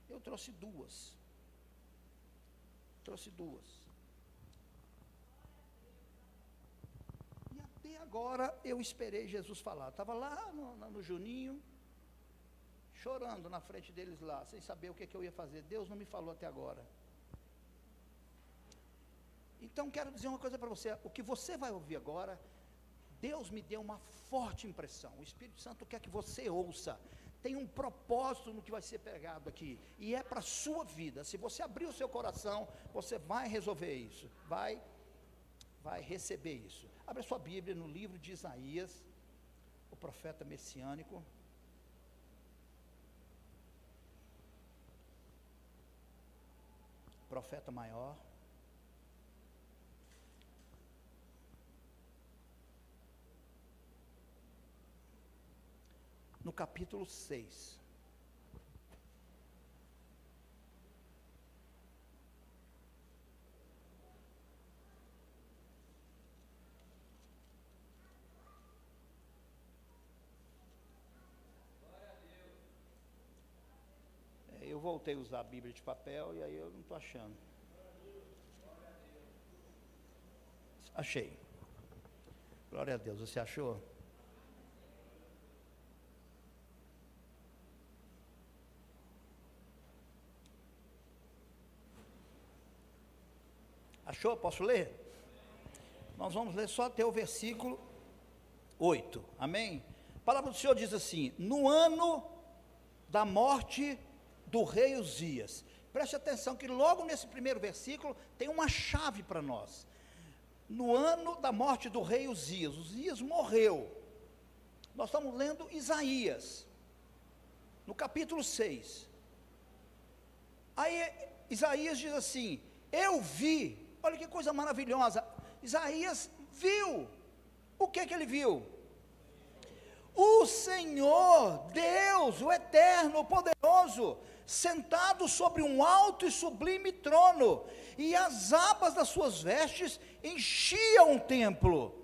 eu trouxe duas, e até agora eu esperei Jesus falar, estava lá no Juninho, chorando na frente deles lá, sem saber o que eu ia fazer, Deus não me falou até agora. Então quero dizer uma coisa para você, o que você vai ouvir agora, Deus me deu uma forte impressão, o Espírito Santo quer que você ouça, tem um propósito no que vai ser pregado aqui, e é para a sua vida, se você abrir o seu coração, você vai resolver isso, vai receber isso. Abre a sua Bíblia no livro de Isaías, o profeta messiânico, profeta maior, no capítulo 6, eu voltei a usar a Bíblia de papel, e aí eu não estou achando, achei, glória a Deus, você achou? Achou? Posso ler? Nós vamos ler só até o versículo 8, amém? A palavra do Senhor diz assim, no ano da morte do rei Uzias, preste atenção que logo nesse primeiro versículo, tem uma chave para nós, no ano da morte do rei Uzias, Uzias morreu, nós estamos lendo Isaías, no capítulo 6, aí Isaías diz assim, eu vi, olha que coisa maravilhosa, Isaías viu, o que ele viu? O Senhor, Deus, o Eterno, o Poderoso, sentado sobre um alto e sublime trono, e as abas das suas vestes enchiam o templo,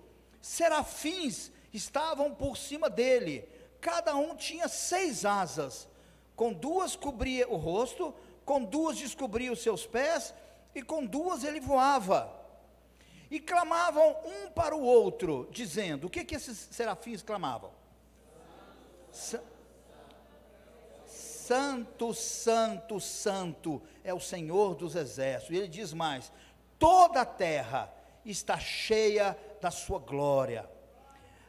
serafins estavam por cima dele, cada um tinha 6 asas, com 2 cobria o rosto, com 2 descobria os seus pés, e com 2 ele voava, e clamavam um para o outro, dizendo, o que esses serafins clamavam? Santo, Santo, Santo é o Senhor dos exércitos, e ele diz mais, toda a terra está cheia da sua glória.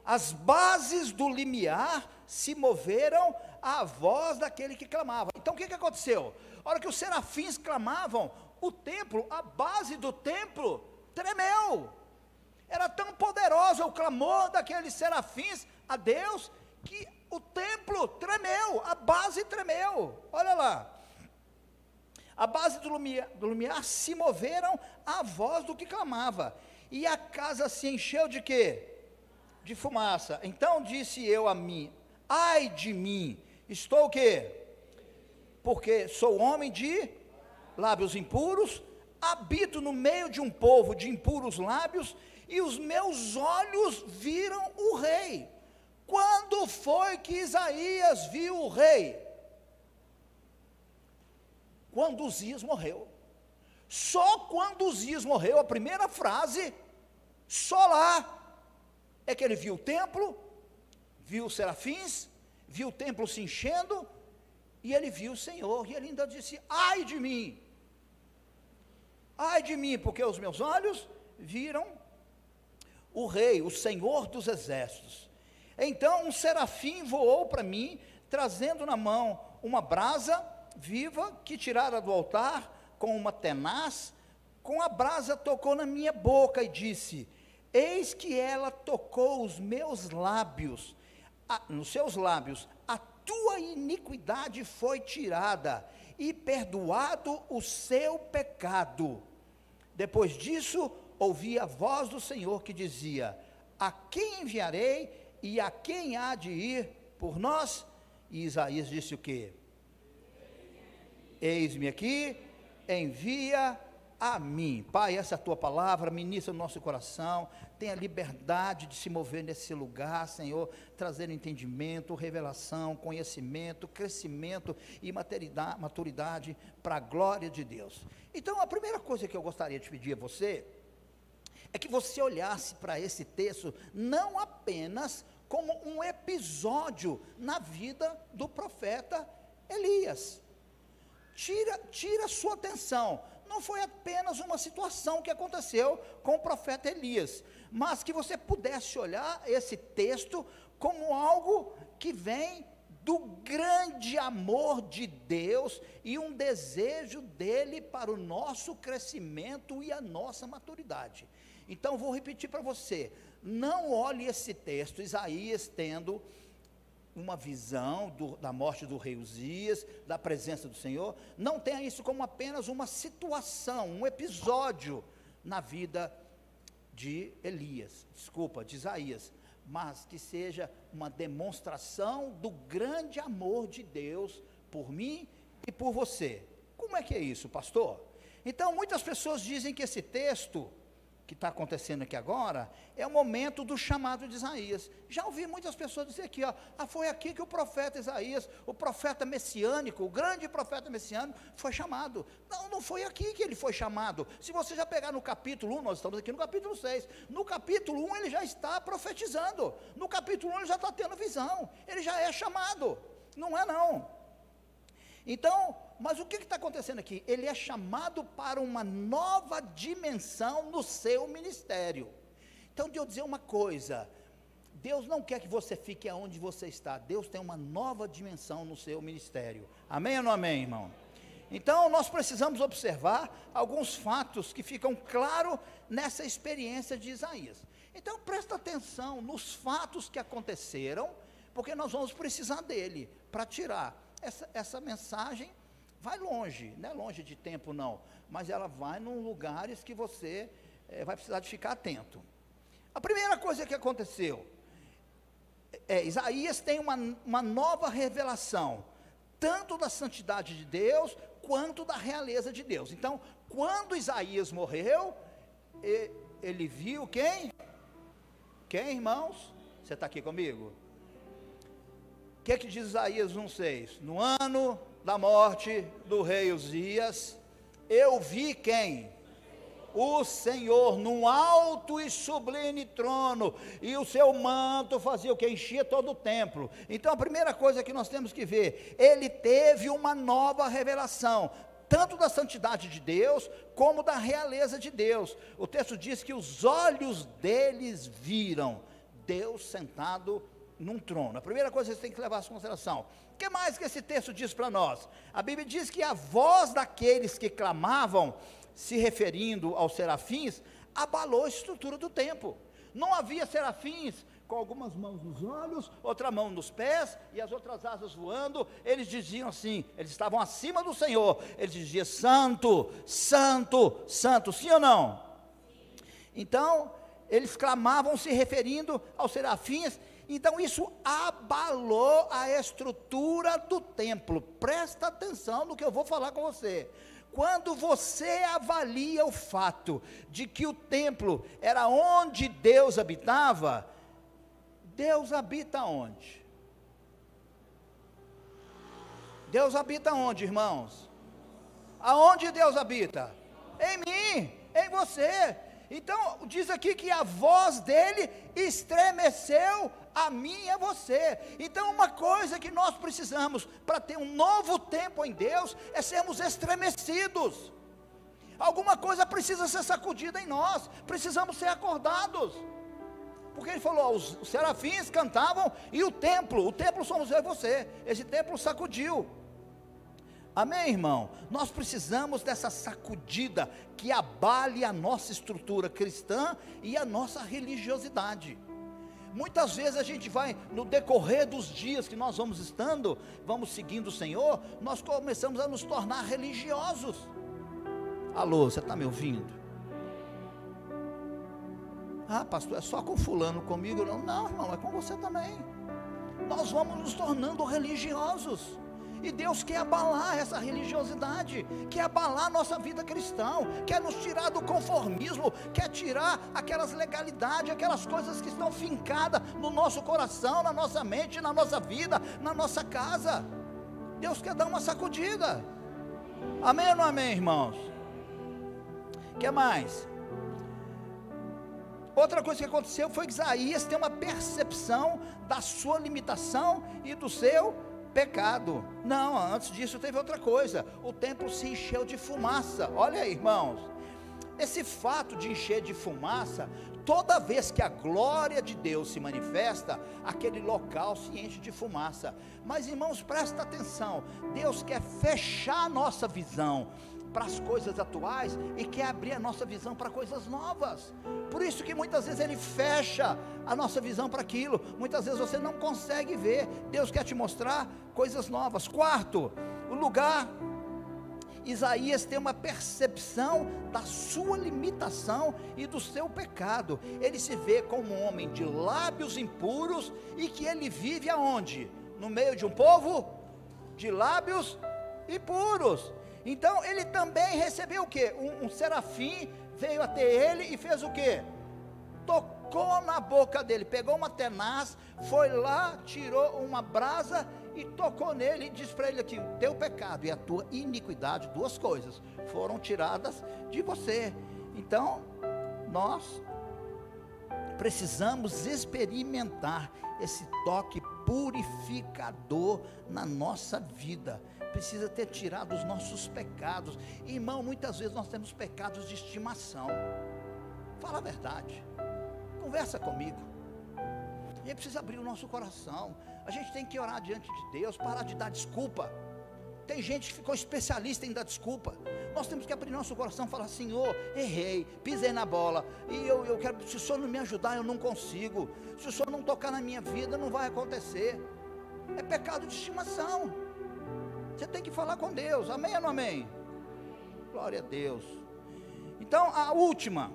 As bases do limiar se moveram à voz daquele que clamava. Então o que aconteceu? A hora que os serafins clamavam, o templo, a base do templo, tremeu. Era tão poderoso o clamor daqueles serafins a Deus, que o templo tremeu, a base tremeu. Olha lá. A base do lumiar se moveram à voz do que clamava. E a casa se encheu de quê? De fumaça. Então disse eu a mim: ai de mim, estou o quê? Porque sou homem de lábios impuros, habito no meio de um povo de impuros lábios, e os meus olhos viram o rei. Quando foi que Isaías viu o rei? Quando Uzias morreu. Só quando Uzias morreu, a primeira frase, só lá, é que ele viu o templo, viu os serafins, viu o templo se enchendo, e ele viu o Senhor, e ele ainda disse: ai de mim, porque os meus olhos viram o rei, o Senhor dos exércitos. Então um serafim voou para mim, trazendo na mão uma brasa viva, que tirara do altar, com uma tenaz, com a brasa tocou na minha boca, e disse: eis que ela tocou os meus lábios, nos seus lábios, a tua iniquidade foi tirada, e perdoado o seu pecado. Depois disso, ouvi a voz do Senhor que dizia: a quem enviarei, e a quem há de ir por nós? E Isaías disse o quê? Eis-me aqui, envia a mim. Pai, essa é a tua palavra, ministra no nosso coração, tenha liberdade de se mover nesse lugar, Senhor, trazer entendimento, revelação, conhecimento, crescimento e maturidade para a glória de Deus. Então, a primeira coisa que eu gostaria de pedir a você, é que você olhasse para esse texto, não apenas como um episódio na vida do profeta Elias. Tira a sua atenção, não foi apenas uma situação que aconteceu com o profeta Elias, mas que você pudesse olhar esse texto como algo que vem do grande amor de Deus e um desejo dele para o nosso crescimento e a nossa maturidade. Então vou repetir para você, não olhe esse texto, Isaías tendo uma visão da morte do rei Uzias, da presença do Senhor, não tenha isso como apenas uma situação, um episódio na vida de Isaías, mas que seja uma demonstração do grande amor de Deus por mim e por você. Como é que é isso, pastor? Então, muitas pessoas dizem que esse texto que está acontecendo aqui agora, é o momento do chamado de Isaías. Já ouvi muitas pessoas dizer aqui, foi aqui que o profeta Isaías, o profeta messiânico, o grande profeta messiânico, foi chamado. Não foi aqui que ele foi chamado. Se você já pegar no capítulo 1, nós estamos aqui no capítulo 6, no capítulo 1 ele já está profetizando, no capítulo 1 ele já está tendo visão, ele já é chamado, não é não. Então, mas o que está acontecendo aqui? Ele é chamado para uma nova dimensão no seu ministério. Então, deixa eu dizer uma coisa, Deus não quer que você fique aonde você está, Deus tem uma nova dimensão no seu ministério. Amém ou não amém, irmão? Então, nós precisamos observar alguns fatos que ficam claros nessa experiência de Isaías. Então, presta atenção nos fatos que aconteceram, porque nós vamos precisar dele para tirar. Essa mensagem vai longe, não é longe de tempo não, mas ela vai em lugares que você vai precisar de ficar atento. A primeira coisa que aconteceu, Isaías tem uma nova revelação, tanto da santidade de Deus, quanto da realeza de Deus. Então, quando Isaías morreu, ele viu quem? Quem, irmãos? Você está aqui comigo? O que diz Isaías 1,6? No ano da morte do rei Uzias, eu vi quem? O Senhor num alto e sublime trono, e o seu manto fazia o que? Enchia todo o templo. Então a primeira coisa que nós temos que ver, ele teve uma nova revelação, tanto da santidade de Deus, como da realeza de Deus. O texto diz que os olhos deles viram Deus sentado num trono. A primeira coisa que você tem que levar em consideração. O que mais que esse texto diz para nós? A Bíblia diz que a voz daqueles que clamavam, se referindo aos serafins, abalou a estrutura do templo. Não havia serafins com algumas mãos nos olhos, outra mão nos pés, e as outras asas voando. Eles diziam assim, eles estavam acima do Senhor, eles diziam: santo, santo, santo, sim ou não? Então, eles clamavam se referindo aos serafins. Então isso abalou a estrutura do templo. Presta atenção no que eu vou falar com você. Quando você avalia o fato de que o templo era onde Deus habitava, Deus habita onde? Deus habita onde, irmãos? Aonde Deus habita? Em mim, em você. Então, diz aqui que a voz dele estremeceu a mim e a você. Então, uma coisa que nós precisamos para ter um novo tempo em Deus é sermos estremecidos. Alguma coisa precisa ser sacudida em nós, precisamos ser acordados. Porque ele falou, os serafins cantavam e o templo somos eu e você. Esse templo sacudiu. Amém, irmão? Nós precisamos dessa sacudida que abale a nossa estrutura cristã e a nossa religiosidade. Muitas vezes a gente vai, no decorrer dos dias que nós vamos seguindo o Senhor, nós começamos a nos tornar religiosos. Alô, você está me ouvindo? Ah, pastor, é só com fulano, comigo não? Não, irmão, é com você também. Nós vamos nos tornando religiosos. E Deus quer abalar essa religiosidade, quer abalar a nossa vida cristã, quer nos tirar do conformismo, quer tirar aquelas legalidades, aquelas coisas que estão fincadas no nosso coração, na nossa mente, na nossa vida, na nossa casa. Deus quer dar uma sacudida. Amém ou não amém, irmãos? O que mais? Outra coisa que aconteceu foi que Isaías tem uma percepção da sua limitação e do seu pecado. Não, antes disso teve outra coisa. O templo se encheu de fumaça. Olha aí, irmãos, esse fato de encher de fumaça, toda vez que a glória de Deus se manifesta, aquele local se enche de fumaça. Mas, irmãos, presta atenção, Deus quer fechar a nossa visão para as coisas atuais e quer abrir a nossa visão para coisas novas. Por isso que muitas vezes Ele fecha a nossa visão para aquilo. Muitas vezes você não consegue ver. Deus quer te mostrar coisas novas. Quarto, o lugar, Isaías tem uma percepção da sua limitação e do seu pecado. Ele se vê como um homem de lábios impuros e que ele vive aonde? No meio de um povo de lábios impuros. Então ele também recebeu o quê? Um serafim veio até ele e fez o quê? Tocou na boca dele, pegou uma tenaz, foi lá, tirou uma brasa e tocou nele e disse para ele aqui: o teu pecado e a tua iniquidade, duas coisas, foram tiradas de você. Então nós precisamos experimentar esse toque purificador na nossa vida. Precisa ter tirado os nossos pecados. Irmão, muitas vezes nós temos pecados de estimação. Fala a verdade, conversa comigo. A gente precisa abrir o nosso coração. A gente tem que orar diante de Deus, parar de dar desculpa. Tem gente que ficou especialista em dar desculpa. Nós temos que abrir nosso coração e falar: Senhor, errei, pisei na bola, e eu quero, se o Senhor não me ajudar, eu não consigo. Se o Senhor não tocar na minha vida, não vai acontecer. É pecado de estimação. Você tem que falar com Deus, amém ou não amém? Glória a Deus. Então, a última,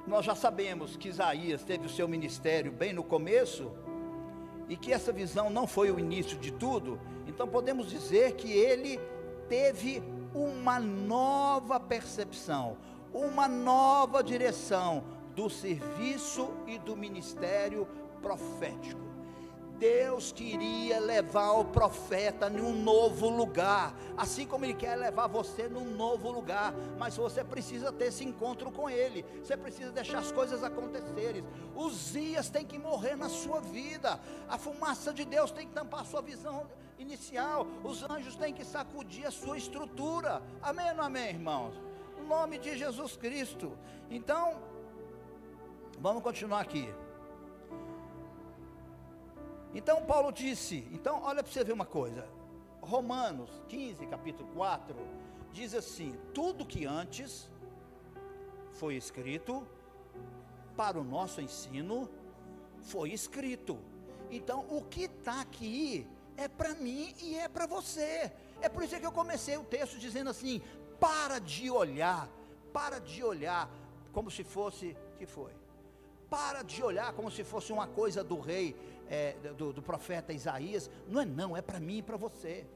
nós já sabemos que Isaías teve o seu ministério bem no começo, e que essa visão não foi o início de tudo. Então podemos dizer que ele teve uma nova percepção, uma nova direção do serviço e do ministério profético. Deus queria levar o profeta em um novo lugar, assim como Ele quer levar você num novo lugar, mas você precisa ter esse encontro com Ele, você precisa deixar as coisas acontecerem. Os dias têm que morrer na sua vida, a fumaça de Deus tem que tampar a sua visão inicial. Os anjos têm que sacudir a sua estrutura. Amém ou não amém, irmãos? No nome de Jesus Cristo. Então, vamos continuar aqui. Então Paulo disse, então olha para você ver uma coisa, Romanos 15, capítulo 4, diz assim: tudo que antes foi escrito, para o nosso ensino, foi escrito. Então o que está aqui é para mim e é para você. É por isso que eu comecei o texto dizendo assim: para de olhar como se fosse, que foi? Para de olhar como se fosse uma coisa do rei, do profeta Isaías. Não, é para mim e para você.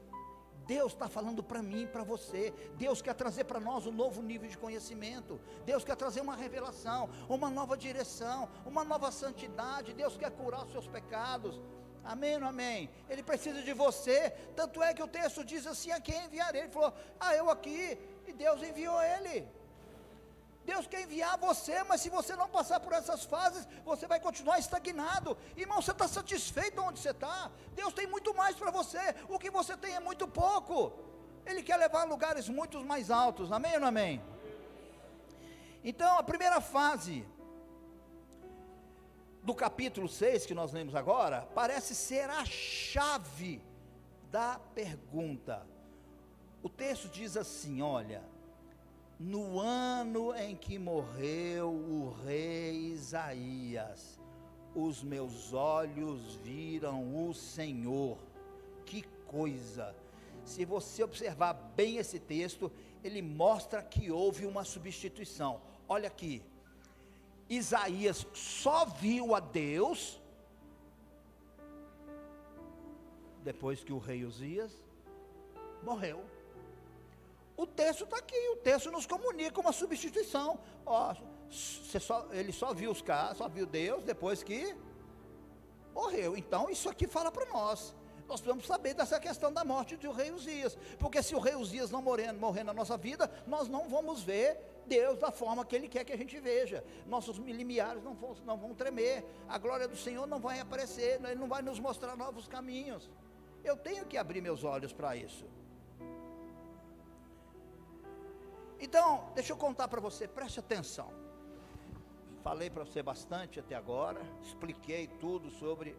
Deus está falando para mim e para você. Deus quer trazer para nós um novo nível de conhecimento. Deus quer trazer uma revelação, uma nova direção, uma nova santidade. Deus quer curar os seus pecados. Amém ou não amém? Ele precisa de você. Tanto é que o texto diz assim: a quem enviarei? Ele falou: eu aqui. E Deus enviou ele. Deus quer enviar você, mas se você não passar por essas fases, você vai continuar estagnado. Irmão, você está satisfeito onde você está? Deus tem muito mais para você. O que você tem é muito pouco. Ele quer levar a lugares muito mais altos. Amém ou não amém? Então, a primeira fase do capítulo 6, que nós lemos agora, parece ser a chave da pergunta. O texto diz assim, olha: no ano em que morreu o rei Isaías, os meus olhos viram o Senhor. Que coisa! Se você observar bem esse texto, ele mostra que houve uma substituição. Olha aqui, Isaías só viu a Deus depois que o rei Uzias morreu. O texto está aqui, o texto nos comunica uma substituição. Ele só viu os caras, só viu Deus depois que morreu. Então isso aqui fala para nós. Nós precisamos saber dessa questão da morte do rei Uzias, porque se o rei Uzias não morrer na nossa vida, nós não vamos ver Deus da forma que Ele quer que a gente veja. Nossos limiares não vão tremer, a glória do Senhor não vai aparecer, Ele não vai nos mostrar novos caminhos. Eu tenho que abrir meus olhos para isso. Então, deixa eu contar para você, preste atenção. Falei para você bastante até agora, expliquei tudo sobre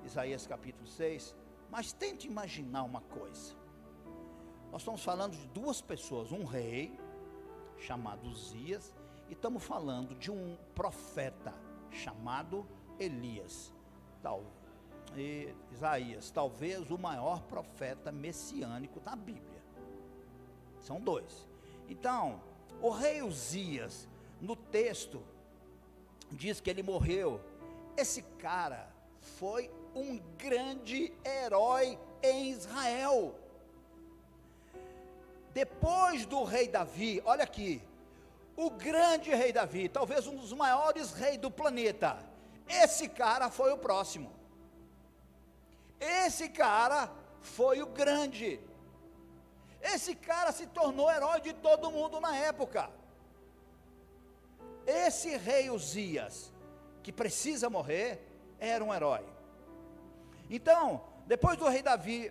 Isaías capítulo 6, mas tente imaginar uma coisa. Nós estamos falando de duas pessoas, um rei chamado Uzias, e estamos falando de um profeta chamado Elias. Isaías, talvez o maior profeta messiânico da Bíblia. São dois. Então, o rei Uzias, no texto, diz que ele morreu. Esse cara foi um grande herói em Israel. Depois do rei Davi, olha aqui, o grande rei Davi, talvez um dos maiores reis do planeta, esse cara foi o próximo. Esse cara foi o grande. Esse cara se tornou herói de todo mundo na época. Esse rei Uzias, que precisa morrer, era um herói. Então, depois do rei Davi,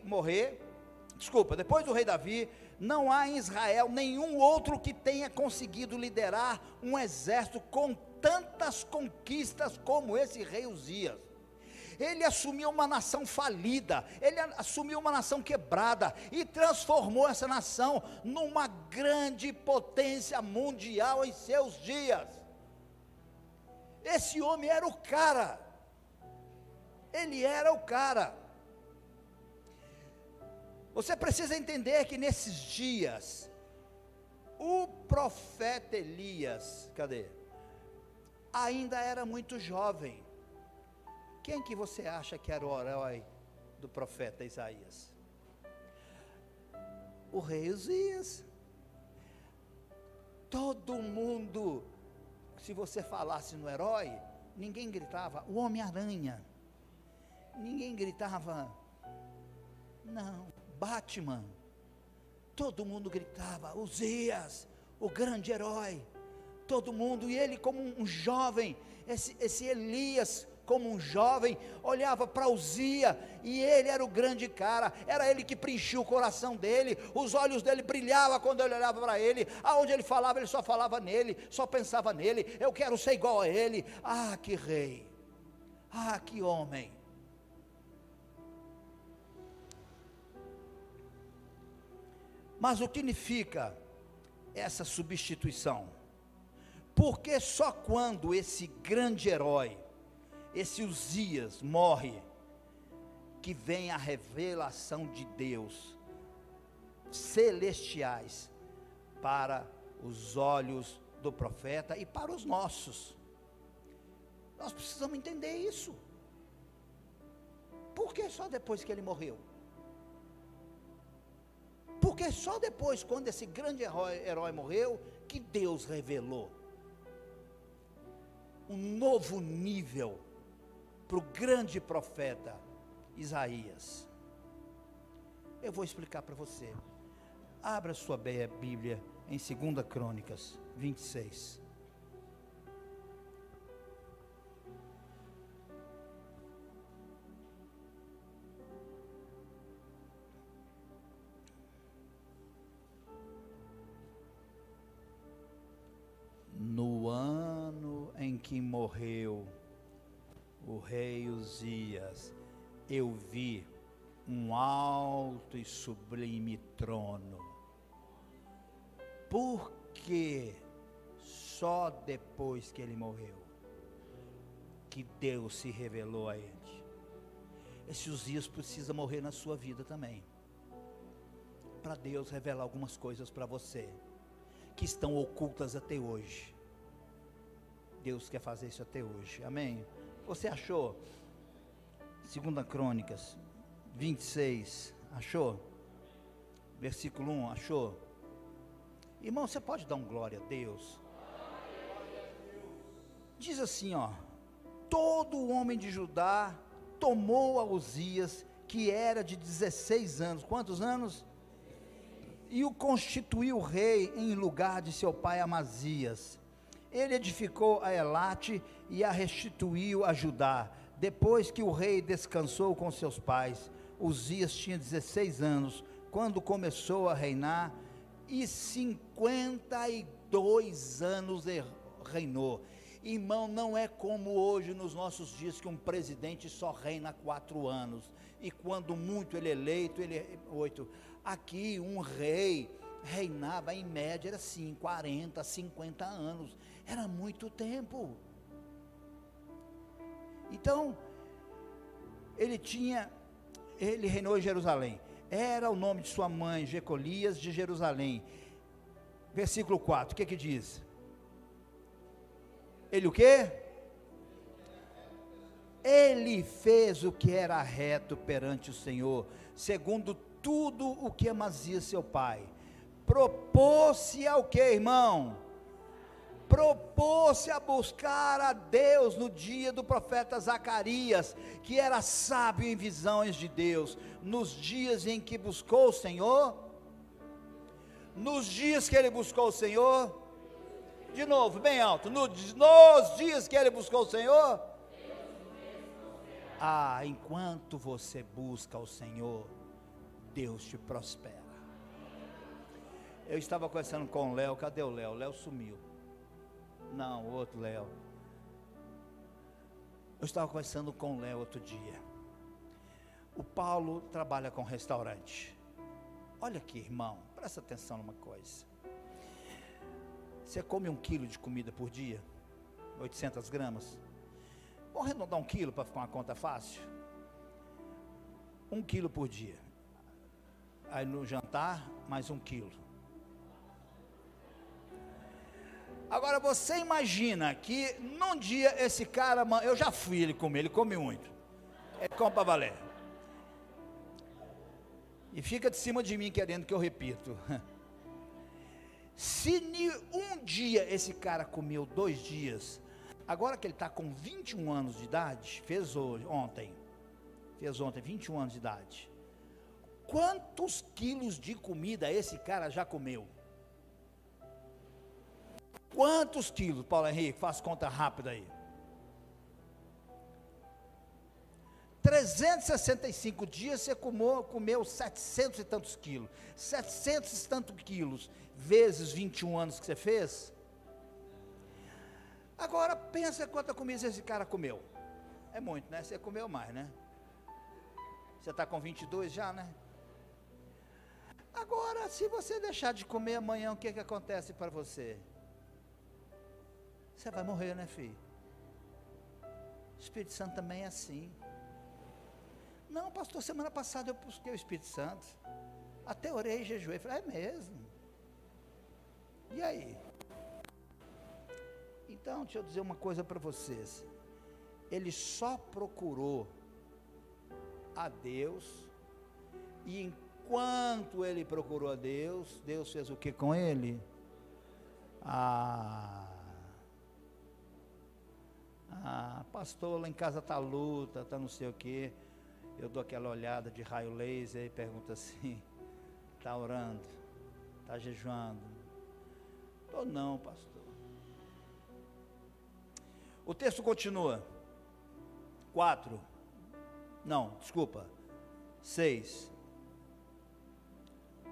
não há em Israel nenhum outro que tenha conseguido liderar um exército com tantas conquistas como esse rei Uzias. Ele assumiu uma nação falida, ele assumiu uma nação quebrada e transformou essa nação numa grande potência mundial em seus dias. Esse homem era o cara. Ele era o cara. Você precisa entender que nesses dias, o profeta Elias, ainda era muito jovem. Quem que você acha que era o herói do profeta Isaías? O rei Uzias. Todo mundo, se você falasse no herói, ninguém gritava o Homem-Aranha, ninguém gritava, não, Batman. Todo mundo gritava Uzias, o grande herói. Todo mundo, e ele como um jovem, esse Elias, como um jovem, olhava para Uzia, e ele era o grande cara, era ele que preenchia o coração dele, os olhos dele brilhavam quando ele olhava para ele, aonde ele falava, ele só falava nele, só pensava nele, eu quero ser igual a ele. Ah, que rei, ah, que homem. Mas o que significa essa substituição? Porque só quando esse grande herói, esse Uzias, morre, que vem a revelação de Deus, celestiais, para os olhos do profeta e para os nossos. Nós precisamos entender isso. Por que só depois que ele morreu? Porque só depois, quando esse grande herói morreu, que Deus revelou um novo nível para o grande profeta Isaías. Eu vou explicar para você. Abra sua Bíblia em 2 Crônicas 26. No ano em que morreu o rei Uzias, eu vi um alto e sublime trono, porque só depois que ele morreu, que Deus se revelou a ele. Esse Uzias precisa morrer na sua vida também, para Deus revelar algumas coisas para você, que estão ocultas até hoje. Deus quer fazer isso até hoje, amém? Você achou? 2 Crônicas 26, achou? Versículo 1, achou? Irmão, você pode dar um glória a Deus? Diz assim, ó: todo homem de Judá tomou a Uzias, que era de 16 anos, quantos anos? E o constituiu rei em lugar de seu pai Amazias. Ele edificou a Elate e a restituiu a Judá. Depois que o rei descansou com seus pais, Uzias tinha 16 anos, quando começou a reinar, e 52 anos reinou. Irmão, não é como hoje nos nossos dias, que um presidente só reina 4 anos, e quando muito ele é eleito, ele é 8. Aqui um rei reinava em média, era assim, 40, 50 anos, era muito tempo. Então, ele reinou em Jerusalém, era o nome de sua mãe, Jecolias de Jerusalém. Versículo 4, o que diz? Ele o quê? Ele fez o que era reto perante o Senhor, segundo tudo o que Amazias seu pai. Propôs-se ao que, irmão? Propôs-se a buscar a Deus no dia do profeta Zacarias, que era sábio em visões de Deus. Nos dias em que buscou o Senhor, nos dias que ele buscou o Senhor, de novo, bem alto, nos dias que ele buscou o Senhor, enquanto você busca o Senhor, Deus te prospera. Eu estava conversando com o Léo, cadê o Léo? O Léo sumiu. Não, o outro Léo. Eu estava conversando com o Léo outro dia. O Paulo trabalha com restaurante. Olha aqui, irmão, presta atenção numa coisa. Você come 1 quilo de comida por dia? 800 gramas? Vamos arredondar 1 quilo para ficar uma conta fácil? 1 quilo por dia. Aí no jantar, mais 1 quilo. Agora você imagina que num dia esse cara, eu já fui ele comer, ele come muito. Ele come para valer. E fica de cima de mim querendo que eu repito. Se um dia esse cara comeu 2 dias, agora que ele está com 21 anos de idade, fez ontem 21 anos de idade, quantos quilos de comida esse cara já comeu? Quantos quilos, Paulo Henrique? Faz conta rápida aí. 365 dias você comeu 700 e tantos quilos. 700 e tantos quilos, vezes 21 anos que você fez. Agora, pensa quanta comida esse cara comeu. É muito, né? Você comeu mais, né? Você está com 22 já, né? Agora, se você deixar de comer amanhã, o que acontece para você? Você vai morrer, né, filho? O Espírito Santo também é assim. Não, pastor, semana passada eu busquei o Espírito Santo. Até orei e jejuei. Falei, é mesmo? E aí? Então, deixa eu dizer uma coisa para vocês. Ele só procurou a Deus, e enquanto ele procurou a Deus, Deus fez o que com ele? Pastor, lá em casa está luta, está não sei o que. Eu dou aquela olhada de raio laser e pergunto assim: está orando? Está jejuando? Estou não, pastor. O texto continua. 6.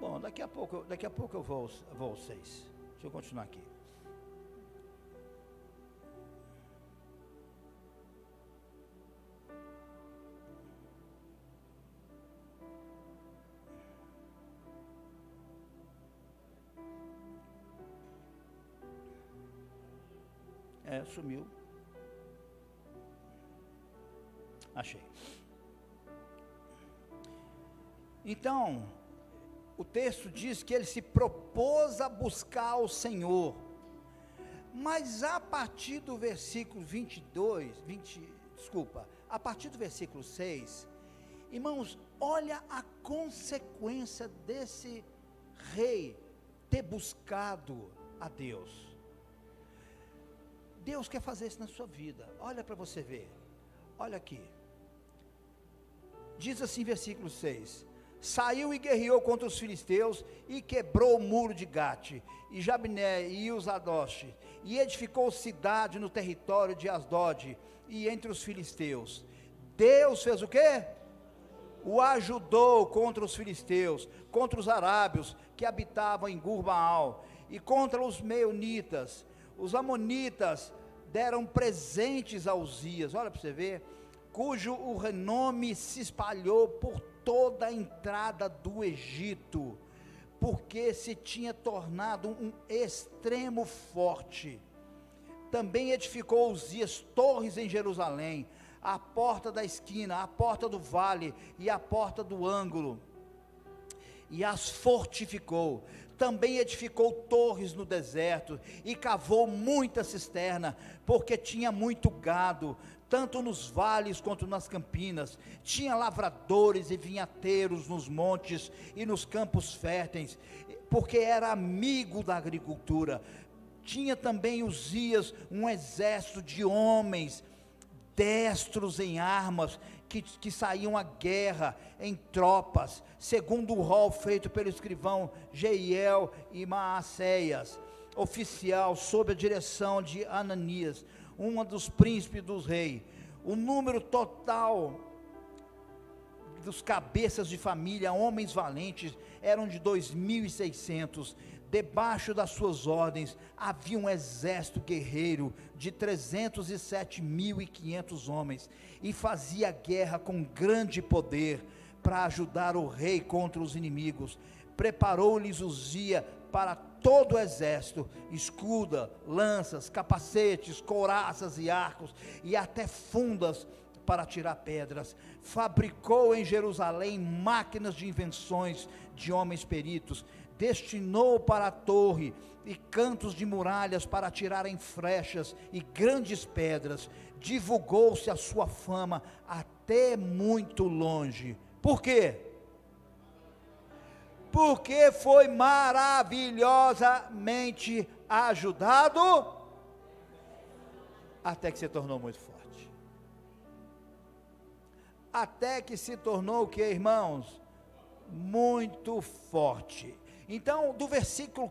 Bom, daqui a pouco eu vou ao 6. Deixa eu continuar aqui. Sumiu. Achei. Então, o texto diz que ele se propôs a buscar o Senhor, mas a partir do versículo a partir do versículo 6, irmãos, olha a consequência desse rei ter buscado a Deus. Deus quer fazer isso na sua vida. Olha para você ver. Olha aqui. Diz assim, versículo 6: saiu e guerreou contra os filisteus, e quebrou o muro de Gate, e Jabné, e Uzadoste, e edificou cidade no território de Asdod, e entre os filisteus. Deus fez o quê? O ajudou contra os filisteus, contra os arábios, que habitavam em Gurbaal, e contra os meunitas. Os amonitas deram presentes a Uzias, olha para você ver, cujo o renome se espalhou por toda a entrada do Egito, porque se tinha tornado um extremo forte. Também edificou Uzias torres em Jerusalém, a porta da esquina, a porta do vale e a porta do ângulo, e as fortificou. Também edificou torres no deserto, e cavou muita cisterna, porque tinha muito gado, tanto nos vales quanto nas campinas. Tinha lavradores e vinhateiros nos montes e nos campos férteis, porque era amigo da agricultura. Tinha também Uzias um exército de homens destros em armas, que saíam à guerra em tropas, segundo o rol feito pelo escrivão Jeiel e Maacéias, oficial sob a direção de Ananias, um dos príncipes dos reis. O número total dos cabeças de família, homens valentes, eram de 2.600. Debaixo das suas ordens havia um exército guerreiro de 307.500 homens, e fazia guerra com grande poder para ajudar o rei contra os inimigos. Preparou-lhes Uzia para todo o exército escudo, lanças, capacetes, couraças e arcos, e até fundas para tirar pedras. Fabricou em Jerusalém máquinas de invenções de homens peritos. Destinou para a torre e cantos de muralhas para atirarem flechas e grandes pedras. Divulgou-se a sua fama até muito longe. Por quê? Porque foi maravilhosamente ajudado, até que se tornou muito forte. Até que se tornou o que, irmãos? Muito forte. Então, do versículo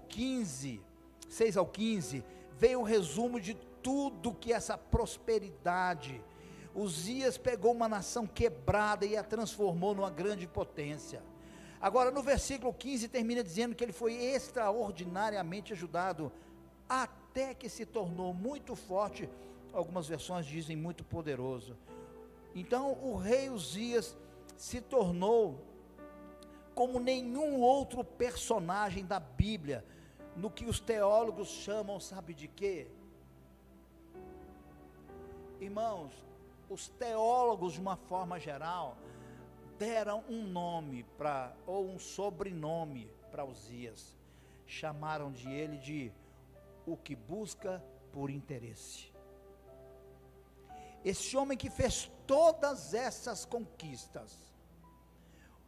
6 ao 15, veio o resumo de tudo que essa prosperidade, Uzias pegou uma nação quebrada e a transformou numa grande potência. Agora no versículo 15 termina dizendo que ele foi extraordinariamente ajudado, até que se tornou muito forte. Algumas versões dizem muito poderoso. Então o rei Uzias se tornou como nenhum outro personagem da Bíblia, no que os teólogos chamam, sabe de quê? Irmãos, os teólogos de uma forma geral deram um nome ou um sobrenome para Uzias, chamaram de ele de o que busca por interesse. Esse homem que fez todas essas conquistas,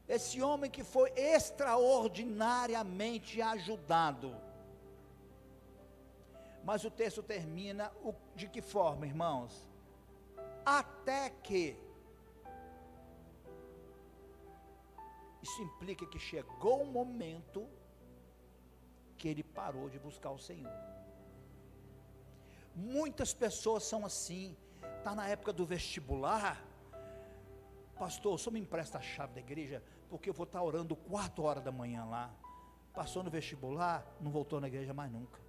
esse homem que foi extraordinariamente ajudado, mas o texto termina de que forma, irmãos? Até que, isso implica que chegou um momento que ele parou de buscar o Senhor. Muitas pessoas são assim, está na época do vestibular, pastor, o senhor me empresta a chave da igreja, porque eu vou estar orando 4 horas da manhã lá. Passou no vestibular, não voltou na igreja mais nunca.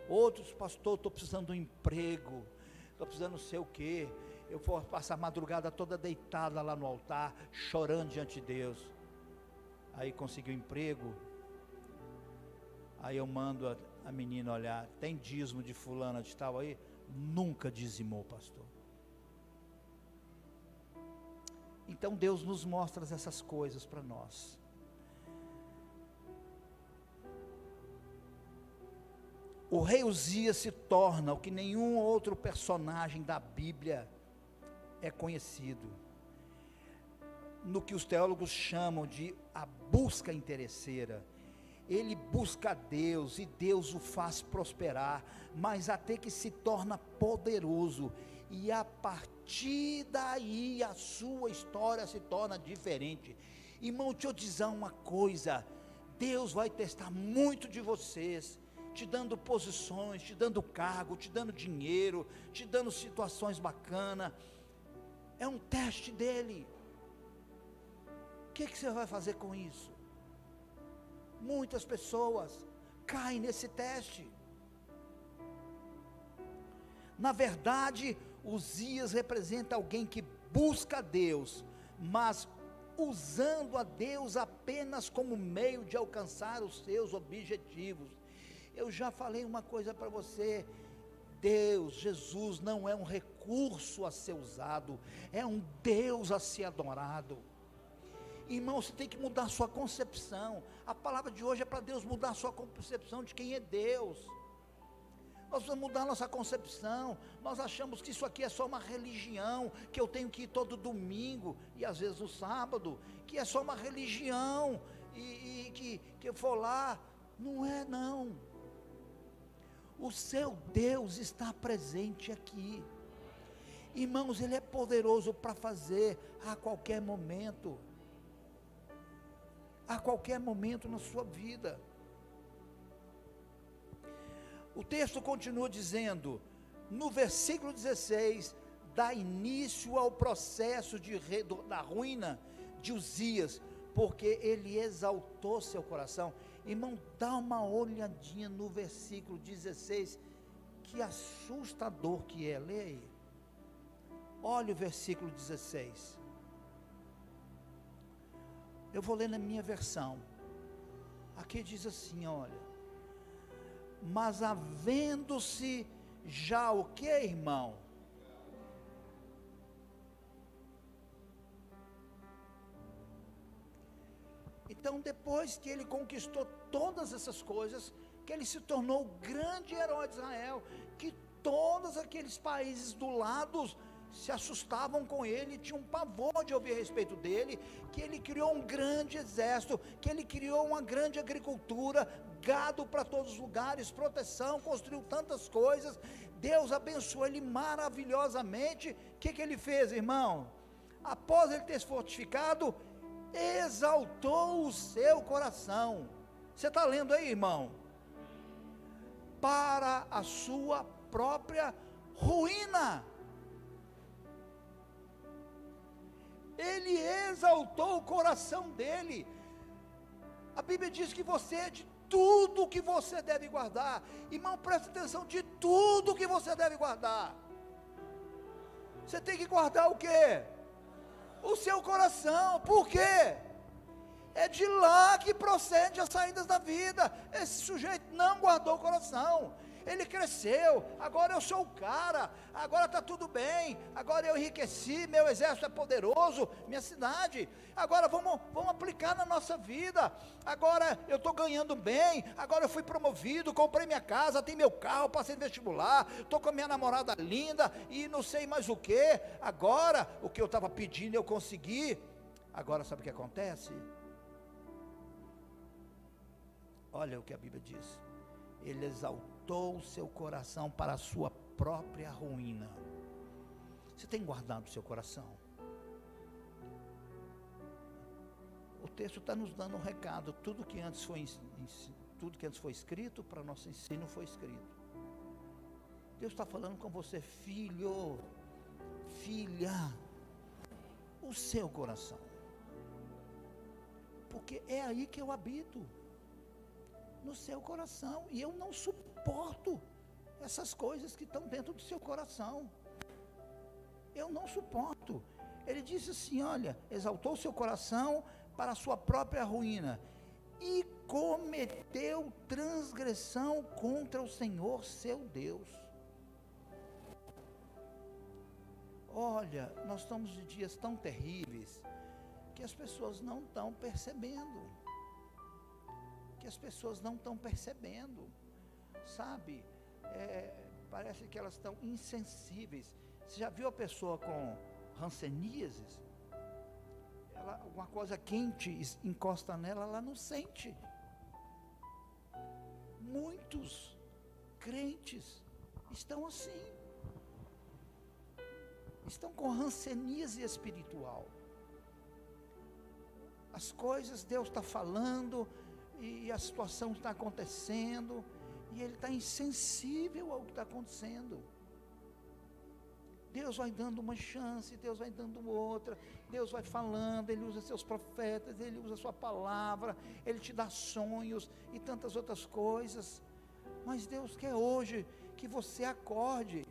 Outros, pastor, estou precisando de um emprego, estou precisando não sei o que, eu vou passar a madrugada toda deitada lá no altar, chorando diante de Deus. Aí conseguiu emprego, aí eu mando a menina olhar, tem dízimo de fulana de tal aí? Nunca dizimou, pastor. Então Deus nos mostra essas coisas para nós. O rei Uzias se torna o que nenhum outro personagem da Bíblia é conhecido, no que os teólogos chamam de a busca interesseira. Ele busca a Deus e Deus o faz prosperar, mas até que se torna poderoso, e a partir daí a sua história se torna diferente. Irmão, deixa eu dizer uma coisa, Deus vai testar muito de vocês, te dando posições, te dando cargo, te dando dinheiro, te dando situações bacanas. É um teste dele. O que você vai fazer com isso? Muitas pessoas caem nesse teste. Na verdade, Uzias representa alguém que busca a Deus, mas usando a Deus apenas como meio de alcançar os seus objetivos. Eu já falei uma coisa para você: Deus, Jesus não é um recurso a ser usado, é um Deus a ser adorado. Irmão, você tem que mudar a sua concepção. A palavra de hoje é para Deus mudar a sua concepção de quem é Deus. Nós vamos mudar a nossa concepção. Nós achamos que isso aqui é só uma religião, que eu tenho que ir todo domingo, e às vezes no sábado, que é só uma religião, e que eu for lá. Não é não. O seu Deus está presente aqui. Irmãos, Ele é poderoso para fazer a qualquer momento. A qualquer momento na sua vida. O texto continua dizendo, no versículo 16, dá início ao processo da ruína de Uzias, porque ele exaltou seu coração. Irmão, dá uma olhadinha no versículo 16, que assustador que é, leia aí. Olha o versículo 16. Eu vou ler na minha versão. Aqui diz assim, olha: mas havendo-se já o que, irmão? Então, depois que ele conquistou todas essas coisas, que ele se tornou o grande herói de Israel, que todos aqueles países do lado se assustavam com ele, tinham pavor de ouvir a respeito dele, que ele criou um grande exército, que ele criou uma grande agricultura, gado para todos os lugares, proteção, construiu tantas coisas. Deus abençoou ele maravilhosamente. O que ele fez, irmão? Após ele ter se fortificado, exaltou o seu coração. Você está lendo aí, irmão? Para a sua própria ruína. Ele exaltou o coração dele. A Bíblia diz que você é de tudo que você deve guardar. Irmão, presta atenção, de tudo que você deve guardar. Você tem que guardar o quê? O seu coração. Por quê? É de lá que procede as saídas da vida. Esse sujeito não guardou o coração. Ele cresceu, agora eu sou o cara, agora está tudo bem, agora eu enriqueci, meu exército é poderoso, minha cidade, agora vamos aplicar na nossa vida, agora eu estou ganhando bem, agora eu fui promovido, comprei minha casa, tenho meu carro, passei no vestibular, estou com a minha namorada linda, e não sei mais o que, agora, o que eu estava pedindo eu consegui. Agora sabe o que acontece? Olha o que a Bíblia diz, ele exaltou o seu coração para a sua própria ruína. Você tem guardado o seu coração? O texto está nos dando um recado, tudo que antes foi escrito, para nosso ensino foi escrito. Deus está falando com você, filho, filha, o seu coração, porque é aí que eu habito, no seu coração, e eu não suporto essas coisas que estão dentro do seu coração, eu não suporto. Ele disse assim, olha, exaltou o seu coração para a sua própria ruína, e cometeu transgressão contra o Senhor seu Deus. Olha, nós estamos de dias tão terríveis, que as pessoas não estão percebendo, sabe, parece que elas estão insensíveis. Você já viu a pessoa com hanseníase? Alguma coisa quente encosta nela, ela não sente. Muitos crentes estão assim, estão com hanseníase espiritual. As coisas, Deus está falando, e a situação está acontecendo, e ele está insensível ao que está acontecendo. Deus vai dando uma chance, Deus vai dando outra, Deus vai falando, Ele usa seus profetas, Ele usa a sua palavra, Ele te dá sonhos e tantas outras coisas, mas Deus quer hoje que você acorde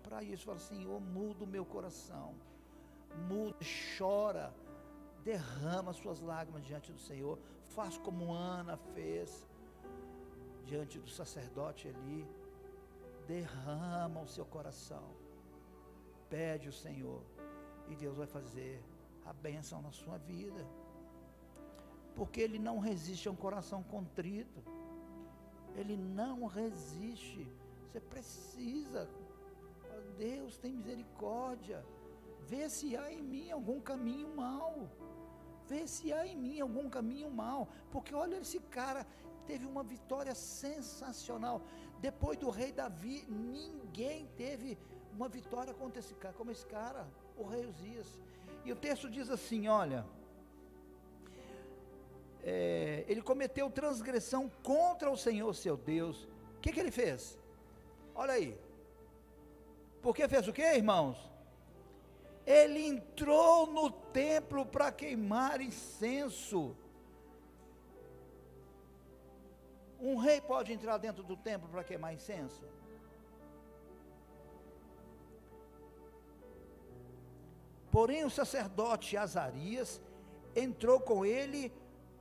para isso. Fala, Senhor, muda o meu coração, muda, chora, derrama suas lágrimas diante do Senhor, faz como Ana fez diante do sacerdote Eli, derrama o seu coração, pede o Senhor, e Deus vai fazer a bênção na sua vida, porque Ele não resiste a um coração contrito, Ele não resiste. Você precisa, Deus tem misericórdia, vê se há em mim algum caminho mau, porque olha, esse cara teve uma vitória sensacional. Depois do rei Davi, ninguém teve uma vitória contra esse cara, como esse cara, o rei Uzias. E o texto diz assim, olha, ele cometeu transgressão contra o Senhor seu Deus. O que ele fez? Olha aí, porque fez o que, irmãos? Ele entrou no templo para queimar incenso. Um rei pode entrar dentro do templo para queimar incenso? Porém o sacerdote Azarias entrou com ele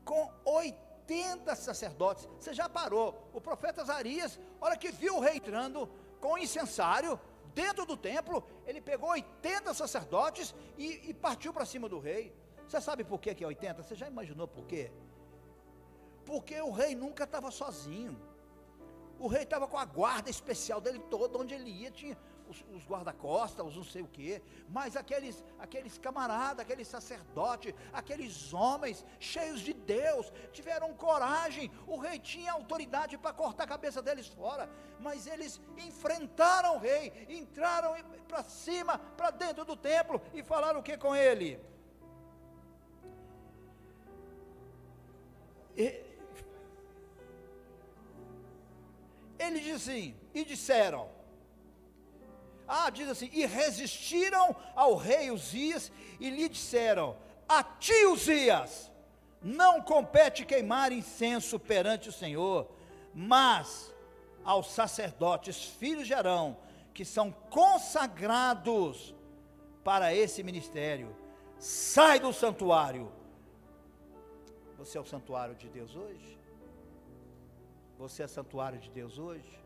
com 80 sacerdotes. Você já parou? O profeta Azarias, hora que viu o rei entrando com o incensário dentro do templo, ele pegou 80 sacerdotes e partiu para cima do rei. Você sabe por que é 80? Você já imaginou por quê? Porque o rei nunca estava sozinho. O rei estava com a guarda especial dele toda, onde ele ia tinha os guarda-costas, os não sei o que, mas aqueles camaradas, aqueles sacerdotes, aqueles homens cheios de Deus, tiveram coragem. O rei tinha autoridade para cortar a cabeça deles fora, mas eles enfrentaram o rei, entraram para cima, para dentro do templo, e falaram o que com ele? Ele diz assim, e disseram: Diz assim: e resistiram ao rei Uzias e lhe disseram: a ti, Uzias, não compete queimar incenso perante o Senhor, mas aos sacerdotes, filhos de Arão, que são consagrados para esse ministério. Sai do santuário. Você é o santuário de Deus hoje? Você é santuário de Deus hoje?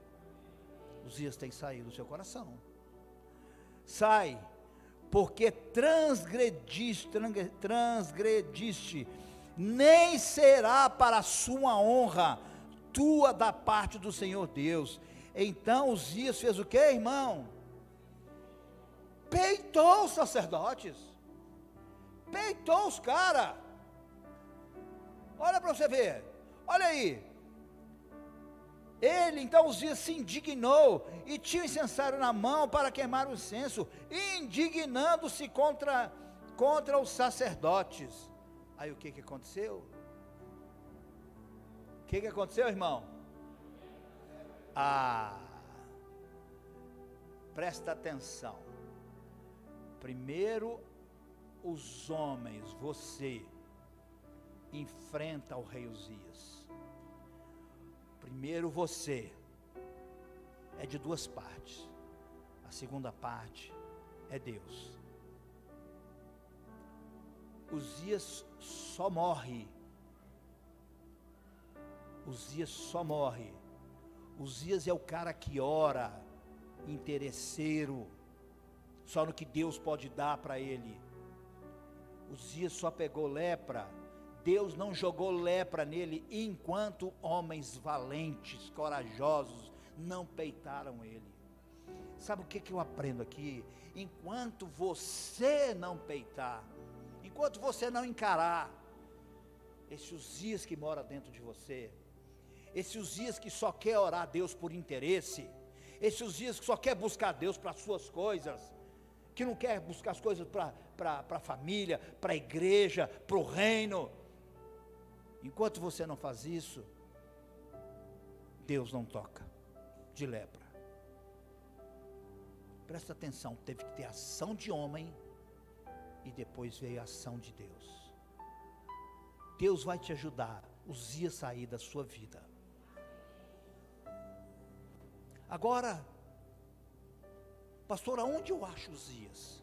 Uzias tem saído do seu coração. Sai, porque transgrediste, nem será para a sua honra tua da parte do Senhor Deus. Então Uzias fez o que, irmão? Peitou os sacerdotes, peitou os caras. Olha para você ver, olha aí. Ele, então, Uzias se indignou e tinha o incensário na mão para queimar o incenso, indignando-se contra os sacerdotes. Aí o que aconteceu? O que aconteceu, irmão? Presta atenção. Primeiro, os homens, você enfrenta o rei Uzias. Primeiro você, é de duas partes. A segunda parte é Deus. Uzias só morre. Uzias só morre. Uzias é o cara que ora, interesseiro, só no que Deus pode dar para ele. Uzias só pegou lepra. Deus não jogou lepra nele, enquanto homens valentes, corajosos, não peitaram ele. Sabe o que eu aprendo aqui? Enquanto você não peitar, enquanto você não encarar, esse Uzias que mora dentro de você, esse Uzias que só quer orar a Deus por interesse, esse Uzias que só quer buscar Deus para as suas coisas, que não quer buscar as coisas para a família, para a igreja, para o reino. Enquanto você não faz isso, Deus não toca de lepra. Presta atenção, teve que ter ação de homem e depois veio a ação de Deus. Deus vai te ajudar, Uzias sair da sua vida. Agora, pastor, aonde eu acho Uzias?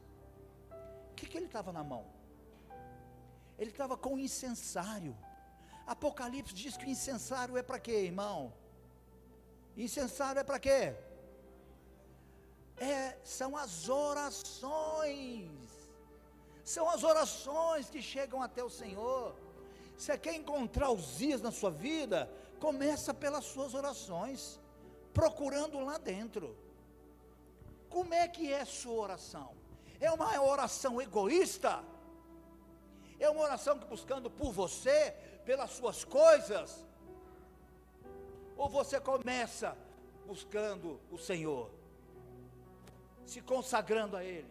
O que ele estava na mão? Ele estava com o incensário. Apocalipse diz que o incensário é para quê, irmão? Incensário é para quê? São as orações. São as orações que chegam até o Senhor. Você quer encontrar Uzias na sua vida? Começa pelas suas orações, procurando lá dentro. Como é que é a sua oração? É uma oração egoísta? É uma oração que buscando por você, pelas suas coisas? Ou você começa buscando o Senhor, se consagrando a Ele?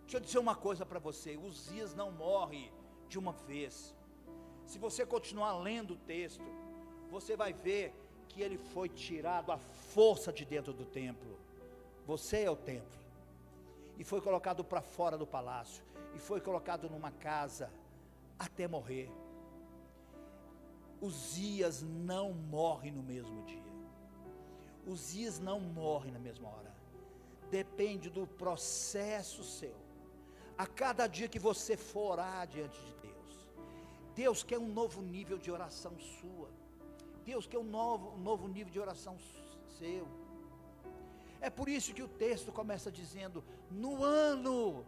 Deixa eu dizer uma coisa para você: Uzias não morre de uma vez. Se você continuar lendo o texto, você vai ver que ele foi tirado à força de dentro do templo. Você é o templo. E foi colocado para fora do palácio, e foi colocado numa casa até morrer. Uzias não morre no mesmo dia. Uzias não morre na mesma hora. Depende do processo seu. A cada dia que você for orar diante de Deus, Deus quer um novo nível de oração sua. Deus quer um novo nível de oração seu. É por isso que o texto começa dizendo: no ano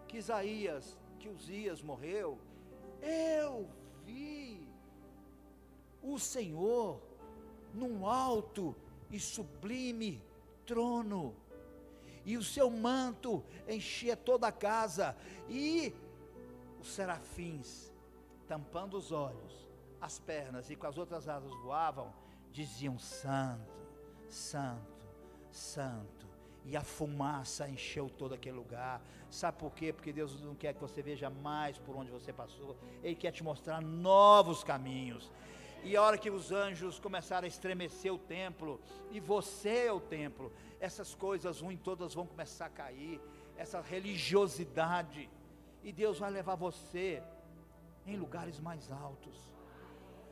que Uzias morreu, eu vi o Senhor num alto e sublime trono, e o seu manto enchia toda a casa, e os serafins, tampando os olhos, as pernas, e com as outras asas voavam, diziam: Santo, Santo, Santo. E a fumaça encheu todo aquele lugar. Sabe por quê? Porque Deus não quer que você veja mais por onde você passou. Ele quer te mostrar novos caminhos. E a hora que os anjos começaram a estremecer o templo, e você é o templo, essas coisas ruins todas vão começar a cair, essa religiosidade, e Deus vai levar você em lugares mais altos,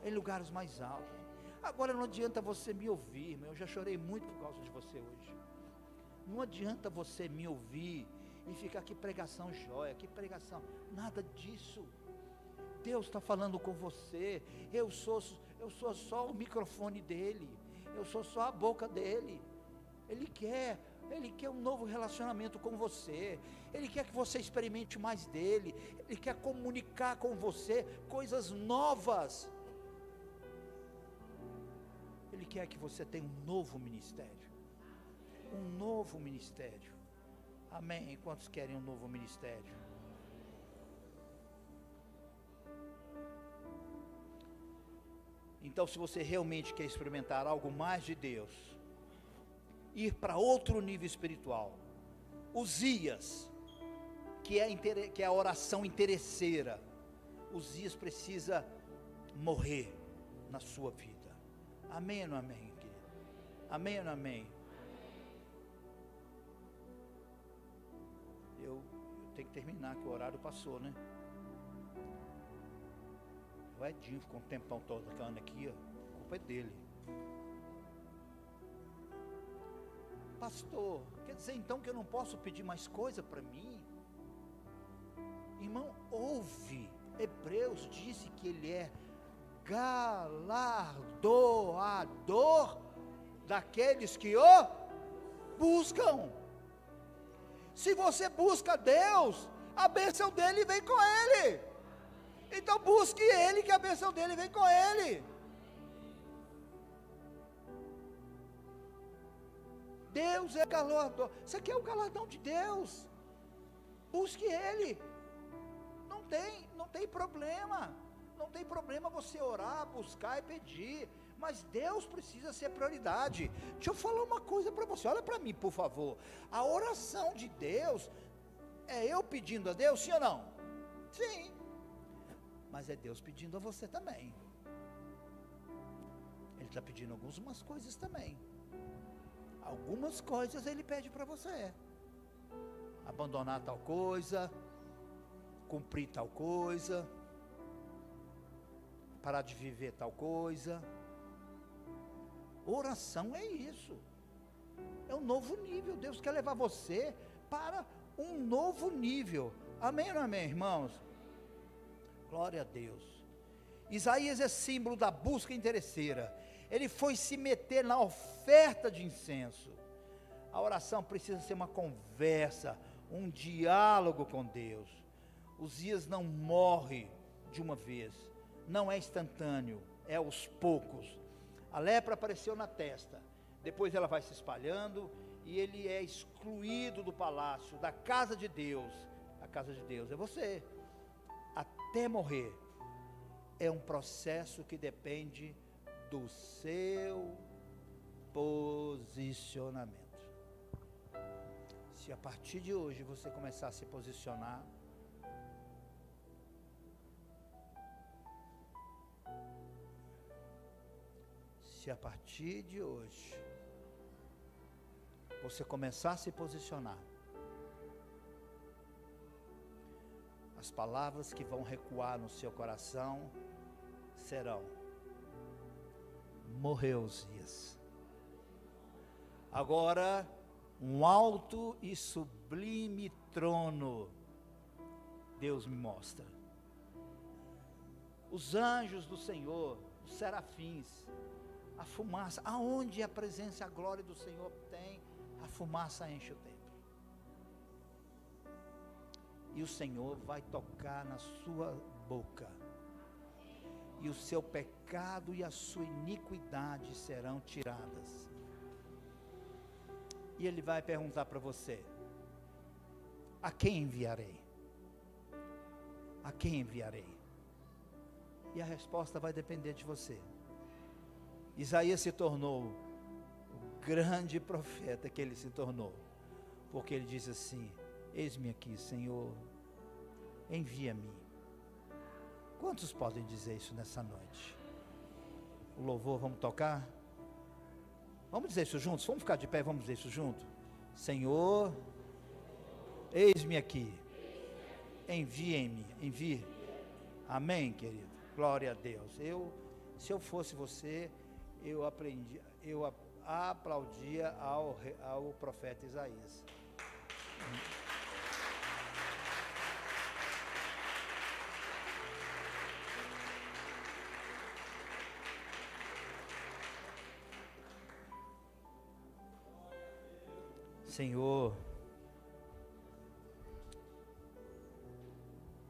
em lugares mais altos. Agora não adianta você me ouvir, irmão, eu já chorei muito por causa de você hoje. Não adianta você me ouvir e ficar que pregação jóia, que pregação, nada disso. Deus está falando com você. Eu sou só o microfone dele, eu sou só a boca dele. Ele quer um novo relacionamento com você, Ele quer que você experimente mais dele, Ele quer comunicar com você coisas novas, Ele quer que você tenha um novo ministério, amém? Quantos querem um novo ministério? Então, se você realmente quer experimentar algo mais de Deus, ir para outro nível espiritual, Uzias, que é a oração interesseira, Uzias precisa morrer na sua vida. Amém ou não amém, querido? Amém ou não amém? Eu tenho que terminar, que o horário passou, né? O Edinho ficou um tempão tocando aqui, ó. A culpa é dele. Pastor, quer dizer então que eu não posso pedir mais coisa para mim? Irmão, ouve. Hebreus disse que ele é galardoador daqueles que o buscam. Se você busca Deus, a bênção dele vem com ele. Então busque ele, que a bênção dele vem com ele. Deus é galardoador. Você quer o galardão de Deus? Busque ele. Não tem problema. Não tem problema você orar, buscar e pedir. Mas Deus precisa ser prioridade. Deixa eu falar uma coisa para você. Olha para mim, por favor. A oração de Deus é eu pedindo a Deus, sim ou não? Sim. Mas é Deus pedindo a você também. Ele está pedindo algumas coisas também. Algumas coisas Ele pede para você. Abandonar tal coisa, cumprir tal coisa, parar de viver tal coisa. Oração é isso. É um novo nível. Deus quer levar você para um novo nível. Amém ou não amém, irmãos? Glória a Deus. Isaías é símbolo da busca interesseira. Ele foi se meter na oferta de incenso. A oração precisa ser uma conversa, um diálogo com Deus. Uzias não morre de uma vez, não é instantâneo, é aos poucos. A lepra apareceu na testa, depois ela vai se espalhando e ele é excluído do palácio, da casa de Deus. A casa de Deus é você. Até morrer, é um processo que depende do seu posicionamento. Se a partir de hoje você começar a se posicionar, se a partir de hoje você começar a se posicionar, as palavras que vão recuar no seu coração serão: morreu Uzias. Agora, um alto e sublime trono Deus me mostra. Os anjos do Senhor, os serafins, a fumaça, aonde a presença e a glória do Senhor tem, a fumaça enche o templo. E o Senhor vai tocar na sua boca, e o seu pecado e a sua iniquidade serão tiradas. E Ele vai perguntar para você: a quem enviarei? A quem enviarei? E a resposta vai depender de você. Isaías se tornou o grande profeta que ele se tornou, porque ele diz assim: eis-me aqui, Senhor, envia-me. Quantos podem dizer isso nessa noite? o louvor, vamos tocar? Vamos dizer isso juntos? Vamos ficar de pé, vamos dizer isso junto? Senhor, eis-me aqui, envie-me, envie. Amém, querido? Glória a Deus. Se eu fosse você, eu aplaudia ao profeta Isaías. Senhor,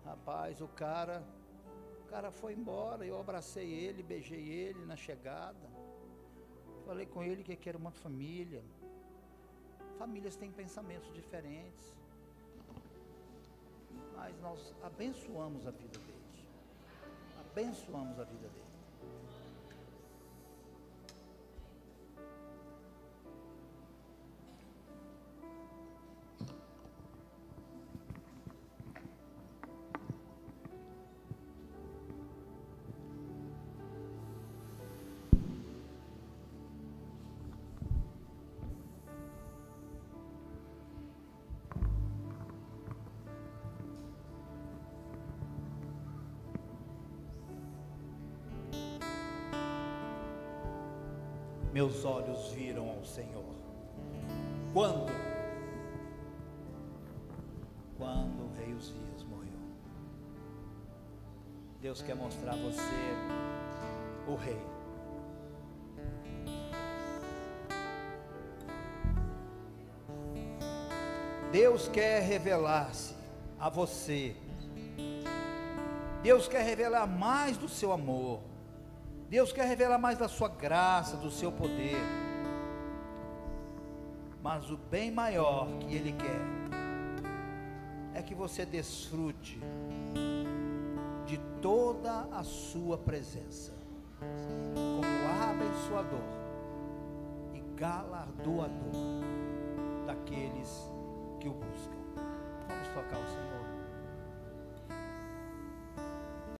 rapaz, o cara foi embora, eu abracei ele, beijei ele na chegada, falei com ele que era uma família. Famílias têm pensamentos diferentes, mas nós abençoamos a vida dele, abençoamos a vida dele. Meus olhos viram ao Senhor. Quando o rei Uzias morreu. Deus quer mostrar a você o rei. Deus quer revelar-se a você. Deus quer revelar mais do seu amor. Deus quer revelar mais da sua graça, do seu poder. Mas o bem maior que Ele quer é que você desfrute de toda a sua presença como abençoador e galardoador daqueles que o buscam. Vamos tocar o Senhor.